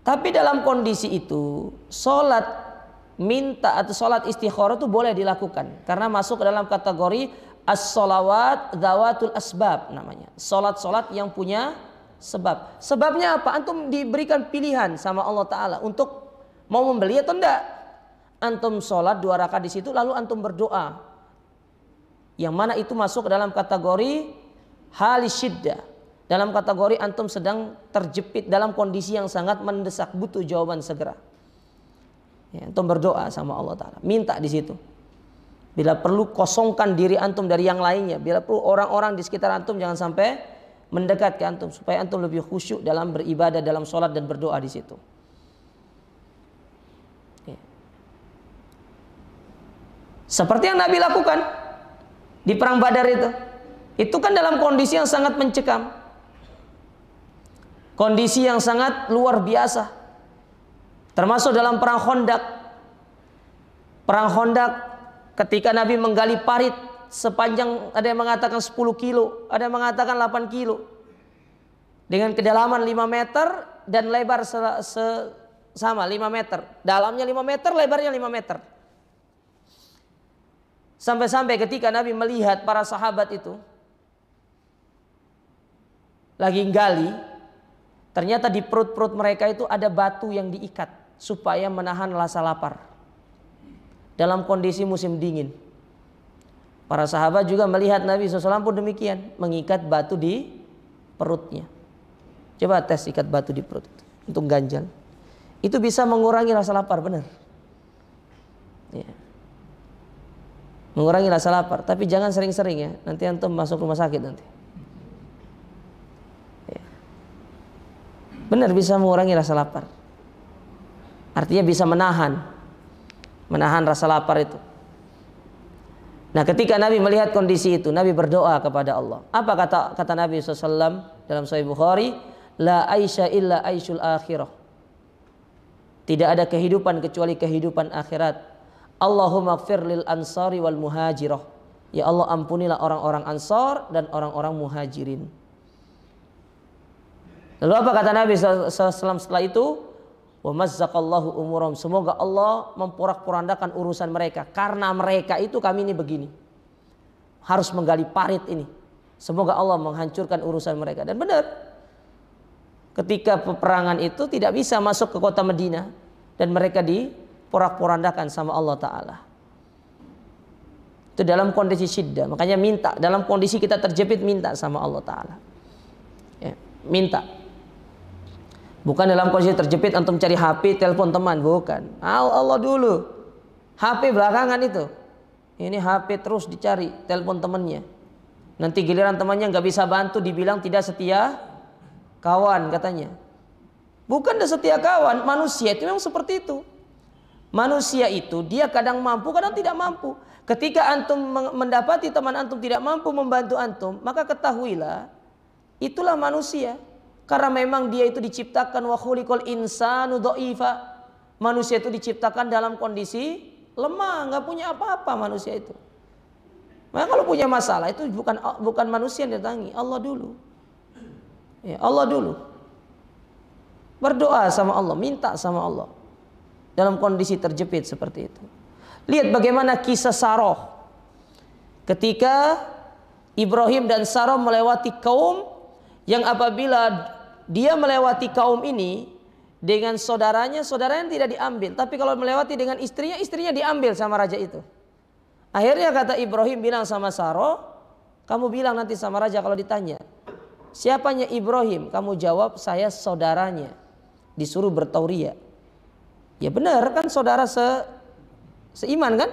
Tapi dalam kondisi itu sholat minta atau sholat istikharah itu boleh dilakukan karena masuk ke dalam kategori as-sholawat dzawatul asbab namanya. Sholat-sholat yang punya sebab. Sebabnya apa? Antum diberikan pilihan sama Allah Ta'ala untuk mau membeli atau enggak. Antum sholat 2 rakaat di situ lalu antum berdoa. Yang mana itu masuk ke dalam kategori halis syiddah, dalam kategori antum sedang terjepit dalam kondisi yang sangat mendesak, butuh jawaban segera. Ya, antum berdoa sama Allah Ta'ala, minta di situ. Bila perlu kosongkan diri antum dari yang lainnya. Bila perlu orang-orang di sekitar antum jangan sampai mendekat ke antum, supaya antum lebih khusyuk dalam beribadah, dalam sholat dan berdoa di situ. Ya. Seperti yang Nabi lakukan di perang Badar itu kan dalam kondisi yang sangat mencekam, kondisi yang sangat luar biasa. Termasuk dalam perang Khandaq. Perang Khandaq ketika Nabi menggali parit sepanjang, ada yang mengatakan 10 kilo, ada yang mengatakan 8 kilo. Dengan kedalaman 5 meter dan lebar sama 5 meter. Dalamnya 5 meter, lebarnya 5 meter. Sampai-sampai ketika Nabi melihat para sahabat itu lagi gali, ternyata di perut-perut mereka itu ada batu yang diikat supaya menahan rasa lapar. Dalam kondisi musim dingin. Para sahabat juga melihat Nabi SAW pun demikian, mengikat batu di perutnya. Coba tes ikat batu di perut untuk ganjal. Itu bisa mengurangi rasa lapar, benar. Ya. Mengurangi rasa lapar, tapi jangan sering-sering ya. Nanti antum masuk rumah sakit nanti. Ya. Benar, bisa mengurangi rasa lapar. Artinya bisa menahan rasa lapar itu. Nah, ketika Nabi melihat kondisi itu, Nabi berdoa kepada Allah. Apa kata Nabi SAW dalam Sahih Bukhari? La aisha illa aishul akhirah. Tidak ada kehidupan kecuali kehidupan akhirat. Allahumma gfir lil ansari wal muhajirah. Ya Allah, ampunilah orang-orang ansar dan orang-orang muhajirin. Lalu apa kata Nabi SAW setelah itu? Wa mazzaqallahu umurum. Semoga Allah memporak-porandakan urusan mereka. Karena mereka itu kami ini begini. Harus menggali parit ini. Semoga Allah menghancurkan urusan mereka. Dan benar. Ketika peperangan itu tidak bisa masuk ke kota Madinah. Dan mereka diporak-porandakan sama Allah Ta'ala. Itu dalam kondisi syiddah. Makanya minta. Dalam kondisi kita terjepit, minta sama Allah Ta'ala. Ya, minta. Bukan dalam kondisi terjepit antum cari HP, telepon teman, bukan. Allah dulu. HP belakangan itu. Ini HP terus dicari, telepon temannya. Nanti giliran temannya nggak bisa bantu, dibilang tidak setia kawan katanya. Bukan setia kawan, manusia itu memang seperti itu. Manusia itu dia kadang mampu, kadang tidak mampu. Ketika antum mendapati teman antum tidak mampu membantu antum, maka ketahuilah itulah manusia. Karena memang dia itu diciptakan wa khuliqal insanu dha'ifa. Manusia itu diciptakan dalam kondisi lemah, nggak punya apa-apa manusia itu. Maka kalau punya masalah itu bukan manusia yang datangi, Allah dulu. Ya, Allah dulu. Berdoa sama Allah, minta sama Allah. Dalam kondisi terjepit seperti itu. Lihat bagaimana kisah Sarah. Ketika Ibrahim dan Sarah melewati kaum yang apabila dia melewati kaum ini dengan saudaranya tidak diambil. Tapi kalau melewati dengan istrinya diambil sama raja itu. Akhirnya kata Ibrahim bilang sama Sarah, kamu bilang nanti sama raja kalau ditanya, siapanya Ibrahim? Kamu jawab, saya saudaranya. Disuruh bertauria. Ya benar kan, saudara seiman kan?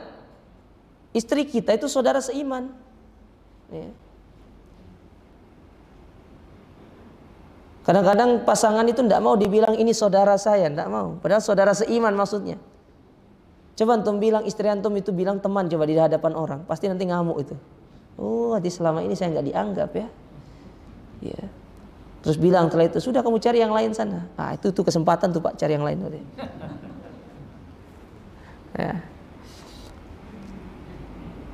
Istri kita itu saudara seiman. Ya. Kadang-kadang pasangan itu tidak mau dibilang ini saudara saya, tidak mau. Padahal saudara seiman maksudnya. Coba antum bilang istri antum itu bilang teman, coba di hadapan orang, pasti nanti ngamuk itu. Oh, hati selama ini saya nggak dianggap ya. Ya. Terus bilang setelah itu, sudah kamu cari yang lain sana. Ah, itu tuh kesempatan tuh Pak, cari yang lain. Ya.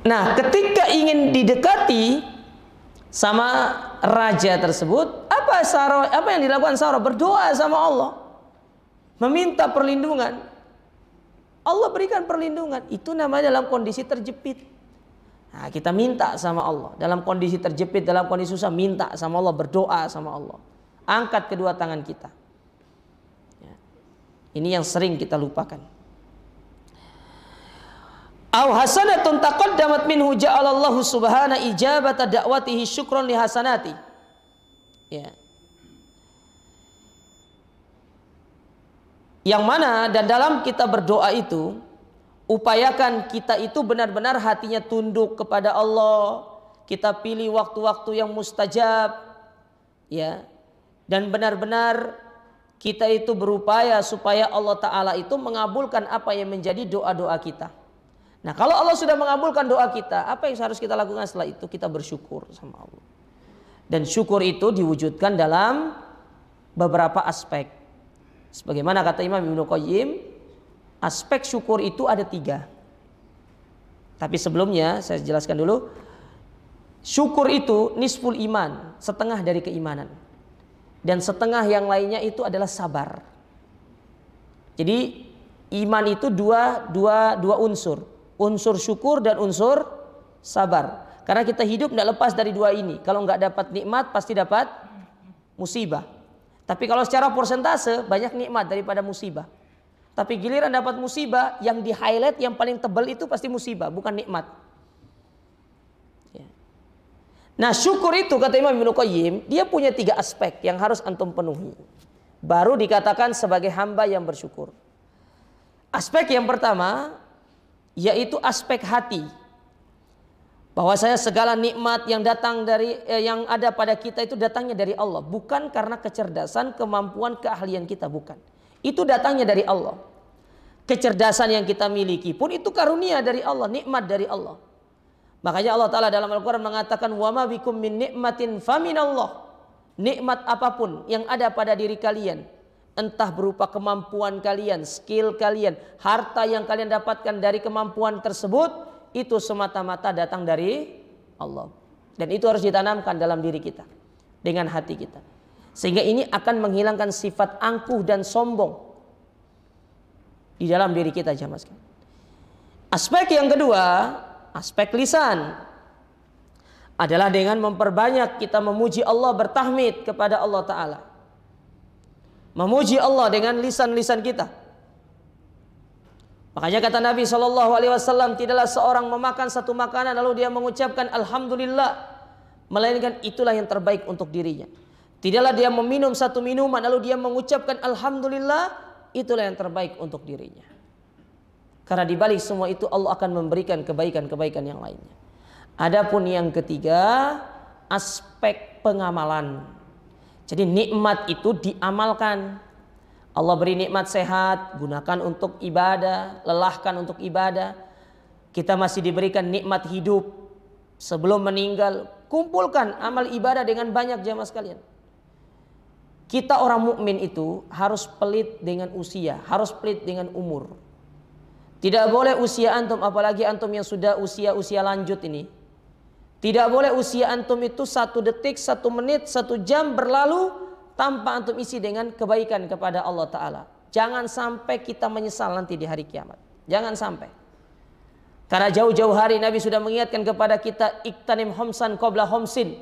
Nah, ketika ingin didekati sama raja tersebut, apa yang dilakukan Sarah? Berdoa sama Allah, meminta perlindungan. Allah berikan perlindungan. Itu namanya dalam kondisi terjepit. Nah, kita minta sama Allah dalam kondisi terjepit, dalam kondisi susah, minta sama Allah, berdoa sama Allah. Angkat kedua tangan kita. Ya. Ini yang sering kita lupakan. Aw hasanatun taqaddamat minhu ja'alallahu subhana ijabata da'watihi syukran li hasanati. Ya. Yang mana dan dalam kita berdoa itu upayakan kita itu benar-benar hatinya tunduk kepada Allah. Kita pilih waktu-waktu yang mustajab, ya. Dan benar-benar kita itu berupaya supaya Allah Ta'ala itu mengabulkan apa yang menjadi doa-doa kita. Nah, kalau Allah sudah mengabulkan doa kita, apa yang harus kita lakukan setelah itu? Kita bersyukur sama Allah. Dan syukur itu diwujudkan dalam beberapa aspek. Sebagaimana kata Imam Ibnu Qayyim, aspek syukur itu ada 3. Tapi sebelumnya saya jelaskan dulu. Syukur itu nisful iman, setengah dari keimanan. Dan setengah yang lainnya itu adalah sabar. Jadi iman itu dua unsur. Unsur syukur dan unsur sabar. Karena kita hidup tidak lepas dari 2 ini. Kalau nggak dapat nikmat pasti dapat musibah. Tapi kalau secara persentase banyak nikmat daripada musibah. Tapi giliran dapat musibah, yang di highlight yang paling tebal itu pasti musibah, bukan nikmat. Nah, syukur itu kata Imam Ibnu Qayyim, dia punya 3 aspek yang harus antum penuhi. Baru dikatakan sebagai hamba yang bersyukur. Aspek yang pertama yaitu aspek hati. Bahwasanya segala nikmat yang datang dari yang ada pada kita itu datangnya dari Allah, bukan karena kecerdasan, kemampuan, keahlian kita, bukan. Itu datangnya dari Allah. Kecerdasan yang kita miliki pun itu karunia dari Allah, nikmat dari Allah. Makanya Allah Ta'ala dalam Al-Quran mengatakan wa ma bikum min nikmatin faminallah. Nikmat apapun yang ada pada diri kalian, entah berupa kemampuan kalian, skill kalian, harta yang kalian dapatkan dari kemampuan tersebut, itu semata-mata datang dari Allah. Dan itu harus ditanamkan dalam diri kita, dengan hati kita. Sehingga ini akan menghilangkan sifat angkuh dan sombong di dalam diri kita, jamaah sekalian. Aspek yang kedua, aspek lisan, adalah dengan memperbanyak kita memuji Allah, bertahmid kepada Allah Ta'ala. Memuji Allah dengan lisan-lisan kita. Makanya kata Nabi SAW, tidaklah seorang memakan satu makanan lalu dia mengucapkan Alhamdulillah, melainkan itulah yang terbaik untuk dirinya. Tidaklah dia meminum satu minuman lalu dia mengucapkan Alhamdulillah, itulah yang terbaik untuk dirinya. Karena di balik semua itu Allah akan memberikan kebaikan-kebaikan yang lainnya. Adapun yang ketiga, aspek pengamalan. Jadi nikmat itu diamalkan. Allah beri nikmat sehat, gunakan untuk ibadah, lelahkan untuk ibadah. Kita masih diberikan nikmat hidup sebelum meninggal, kumpulkan amal ibadah dengan banyak, jamaah sekalian. Kita orang mukmin itu harus pelit dengan usia, harus pelit dengan umur. Tidak boleh usia antum, apalagi antum yang sudah usia lanjut ini. Tidak boleh usia antum itu 1 detik, 1 menit, 1 jam berlalu tanpa antum isi dengan kebaikan kepada Allah Ta'ala. Jangan sampai kita menyesal nanti di hari kiamat. Jangan sampai. Karena jauh-jauh hari Nabi sudah mengingatkan kepada kita, iktanim homsan qabla homsin.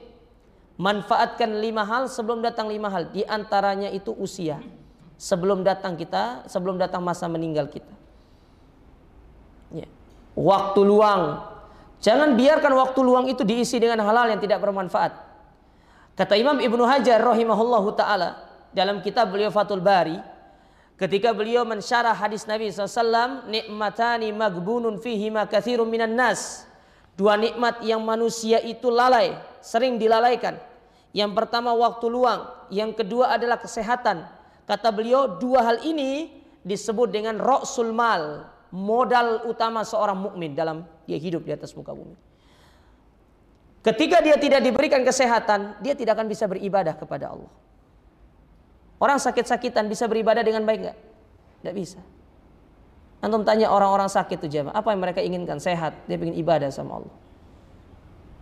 Manfaatkan 5 hal sebelum datang 5 hal. Di antaranya itu usia. Sebelum datang masa meninggal kita. Ya. Waktu luang. Jangan biarkan waktu luang itu diisi dengan hal-hal yang tidak bermanfaat. Kata Imam Ibnu Hajar rahimahullahu ta'ala dalam kitab beliau Fathul Bari, ketika beliau mensyarah hadis Nabi SAW, nikmatani magbunun fihima katsirun minan nas. 2 nikmat yang manusia itu lalai, sering dilalaikan. Yang pertama waktu luang, yang kedua adalah kesehatan. Kata beliau 2 hal ini disebut dengan ra'sul mal, modal utama seorang mukmin dalam dia hidup di atas muka bumi. Ketika dia tidak diberikan kesehatan, dia tidak akan bisa beribadah kepada Allah. Orang sakit-sakitan bisa beribadah dengan baik enggak? Tidak bisa. Antum tanya orang-orang sakit itu jemaah, apa yang mereka inginkan? Sehat, dia ingin ibadah sama Allah.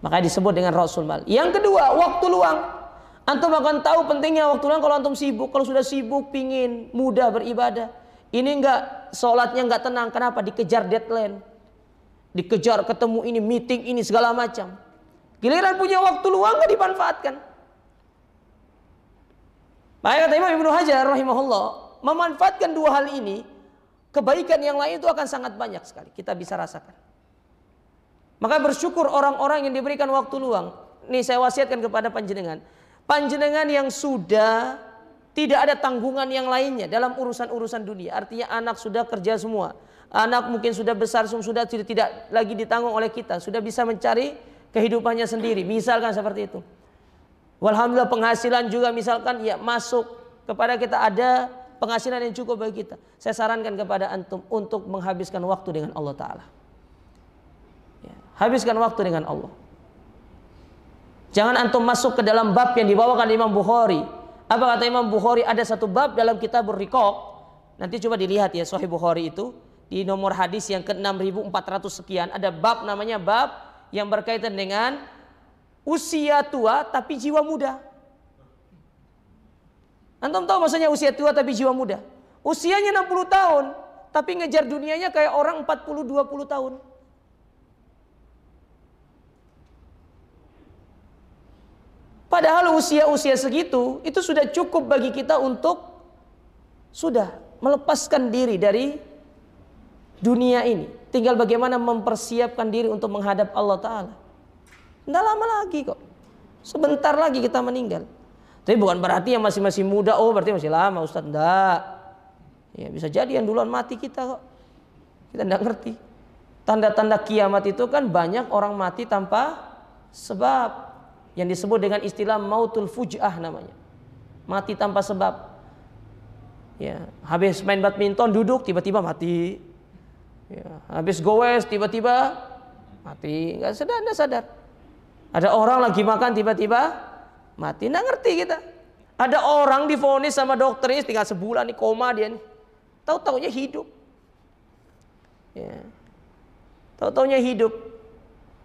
Makanya disebut dengan Rasul Mal. Yang kedua, waktu luang. Antum akan tahu pentingnya waktu luang kalau antum sibuk. Kalau sudah sibuk, pingin mudah beribadah. Ini enggak, sholatnya enggak tenang. Kenapa? Dikejar deadline. Dikejar ketemu ini, meeting ini, segala macam. Giliran punya waktu luang enggak dimanfaatkan. Makanya kata Imam Ibnu Hajar rahimahullah, memanfaatkan 2 hal ini, kebaikan yang lain itu akan sangat banyak sekali. Kita bisa rasakan. Maka bersyukur orang-orang yang diberikan waktu luang. Nih saya wasiatkan kepada panjenengan. Panjenengan yang sudah tidak ada tanggungan yang lainnya dalam urusan-urusan dunia. Artinya anak sudah kerja semua. Anak mungkin sudah besar, sudah tidak lagi ditanggung oleh kita. Sudah bisa mencari kehidupannya sendiri. Misalkan seperti itu. Walhamdulillah penghasilan juga misalkan ya masuk kepada kita, ada penghasilan yang cukup bagi kita. Saya sarankan kepada antum untuk menghabiskan waktu dengan Allah Ta'ala. Ya, habiskan waktu dengan Allah. Jangan antum masuk ke dalam bab yang dibawakan Imam Bukhari. Apa kata Imam Bukhari? Ada satu bab dalam kitabur riqaq. Nanti coba dilihat ya Sahih Bukhari itu. Di nomor hadis yang ke-6400 sekian. Ada bab namanya bab yang berkaitan dengan usia tua tapi jiwa muda. Antum tahu maksudnya usia tua tapi jiwa muda? Usianya 60 tahun tapi ngejar dunianya kayak orang 40-20 tahun. Padahal usia-usia segitu itu sudah cukup bagi kita untuk sudah melepaskan diri dari dunia ini. Tinggal bagaimana mempersiapkan diri untuk menghadap Allah Ta'ala. Tidak lama lagi kok. Sebentar lagi kita meninggal. Tapi bukan berarti yang masih muda, oh berarti masih lama Ustaz. Tidak. Ya, bisa jadi yang duluan mati kita kok. Kita tidak ngerti. Tanda-tanda kiamat itu kan banyak orang mati tanpa sebab. Yang disebut dengan istilah mautul fuj'ah namanya. Mati tanpa sebab. Ya, habis main badminton duduk tiba-tiba mati. Ya, habis goes tiba-tiba mati. Enggak sadar. Ada orang lagi makan tiba-tiba mati. Nggak ngerti kita. Ada orang divonis sama dokter ini tinggal sebulan nih koma dia nih. Tahu-taunya hidup. Ya. Tahu-taunya hidup.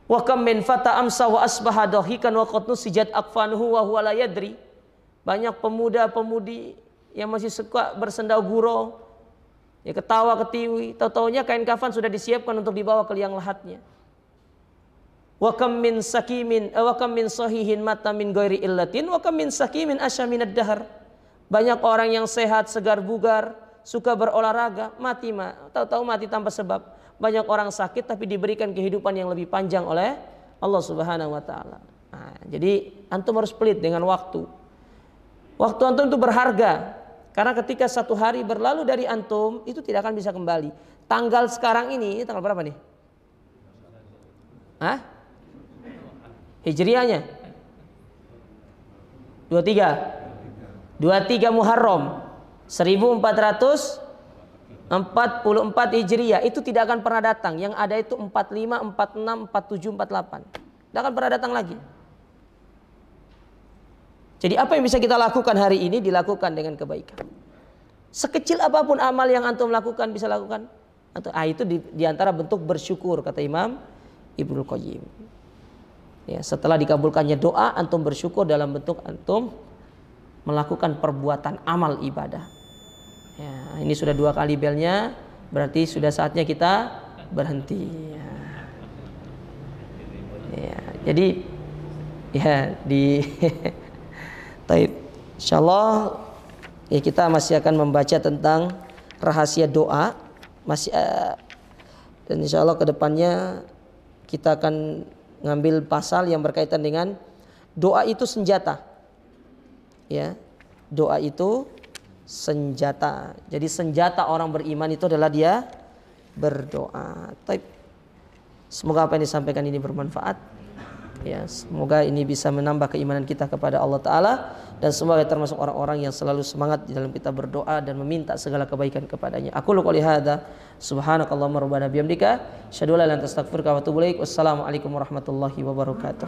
Wa kam min fata amsa wa asbaha dahikan wa qad nusijat akfanuhu wa huwa la yadri. Banyak pemuda-pemudi yang masih suka bersendau gurau, ya ketawa ketiwi, tahu-taunya kain kafan sudah disiapkan untuk dibawa ke liang lahatnya. Wa kam min sakimin wa kam min sahihin mata min ghairi illatin wa kam min sakimin asya minad dahr. Banyak orang yang sehat, segar bugar, suka berolahraga, tahu-tahu mati tanpa sebab. Banyak orang sakit tapi diberikan kehidupan yang lebih panjang oleh Allah Subhanahu wa taala. Nah, jadi antum harus pelit dengan waktu. Waktu antum itu berharga. Karena ketika satu hari berlalu dari antum itu tidak akan bisa kembali. Tanggal sekarang ini tanggal berapa nih? Hah? Hijriahnya 23 Muharram 1444 Hijriah. Itu tidak akan pernah datang. Yang ada itu 45, 46, 47, 48. Tidak akan pernah datang lagi. Jadi apa yang bisa kita lakukan hari ini dilakukan dengan kebaikan. Sekecil apapun amal yang antum lakukan bisa lakukan. Itu di antara bentuk bersyukur kata Imam Ibnu Qayyim. Ya, setelah dikabulkannya doa, antum bersyukur dalam bentuk antum melakukan perbuatan amal ibadah. Ya, ini sudah 2 kali belnya, berarti sudah saatnya kita berhenti. Ya, jadi ya di taib. Insyaallah ya kita masih akan membaca tentang rahasia doa, dan insyaallah kedepannya kita akan ngambil pasal yang berkaitan dengan doa itu senjata. Ya, doa itu senjata. Jadi senjata orang beriman itu adalah dia berdoa. Semoga apa yang disampaikan ini bermanfaat. Ya, semoga ini bisa menambah keimanan kita kepada Allah Ta'ala. Dan semoga termasuk orang-orang yang selalu semangat di dalam kita berdoa dan meminta segala kebaikan kepadanya. Aku qouli hadza subhanakallahumma rabbana bihamdika asyhadu an la ilaha illa anta astaghfiruka wa atubu ilaik. Wassalamualaikum warahmatullahi wabarakatuh.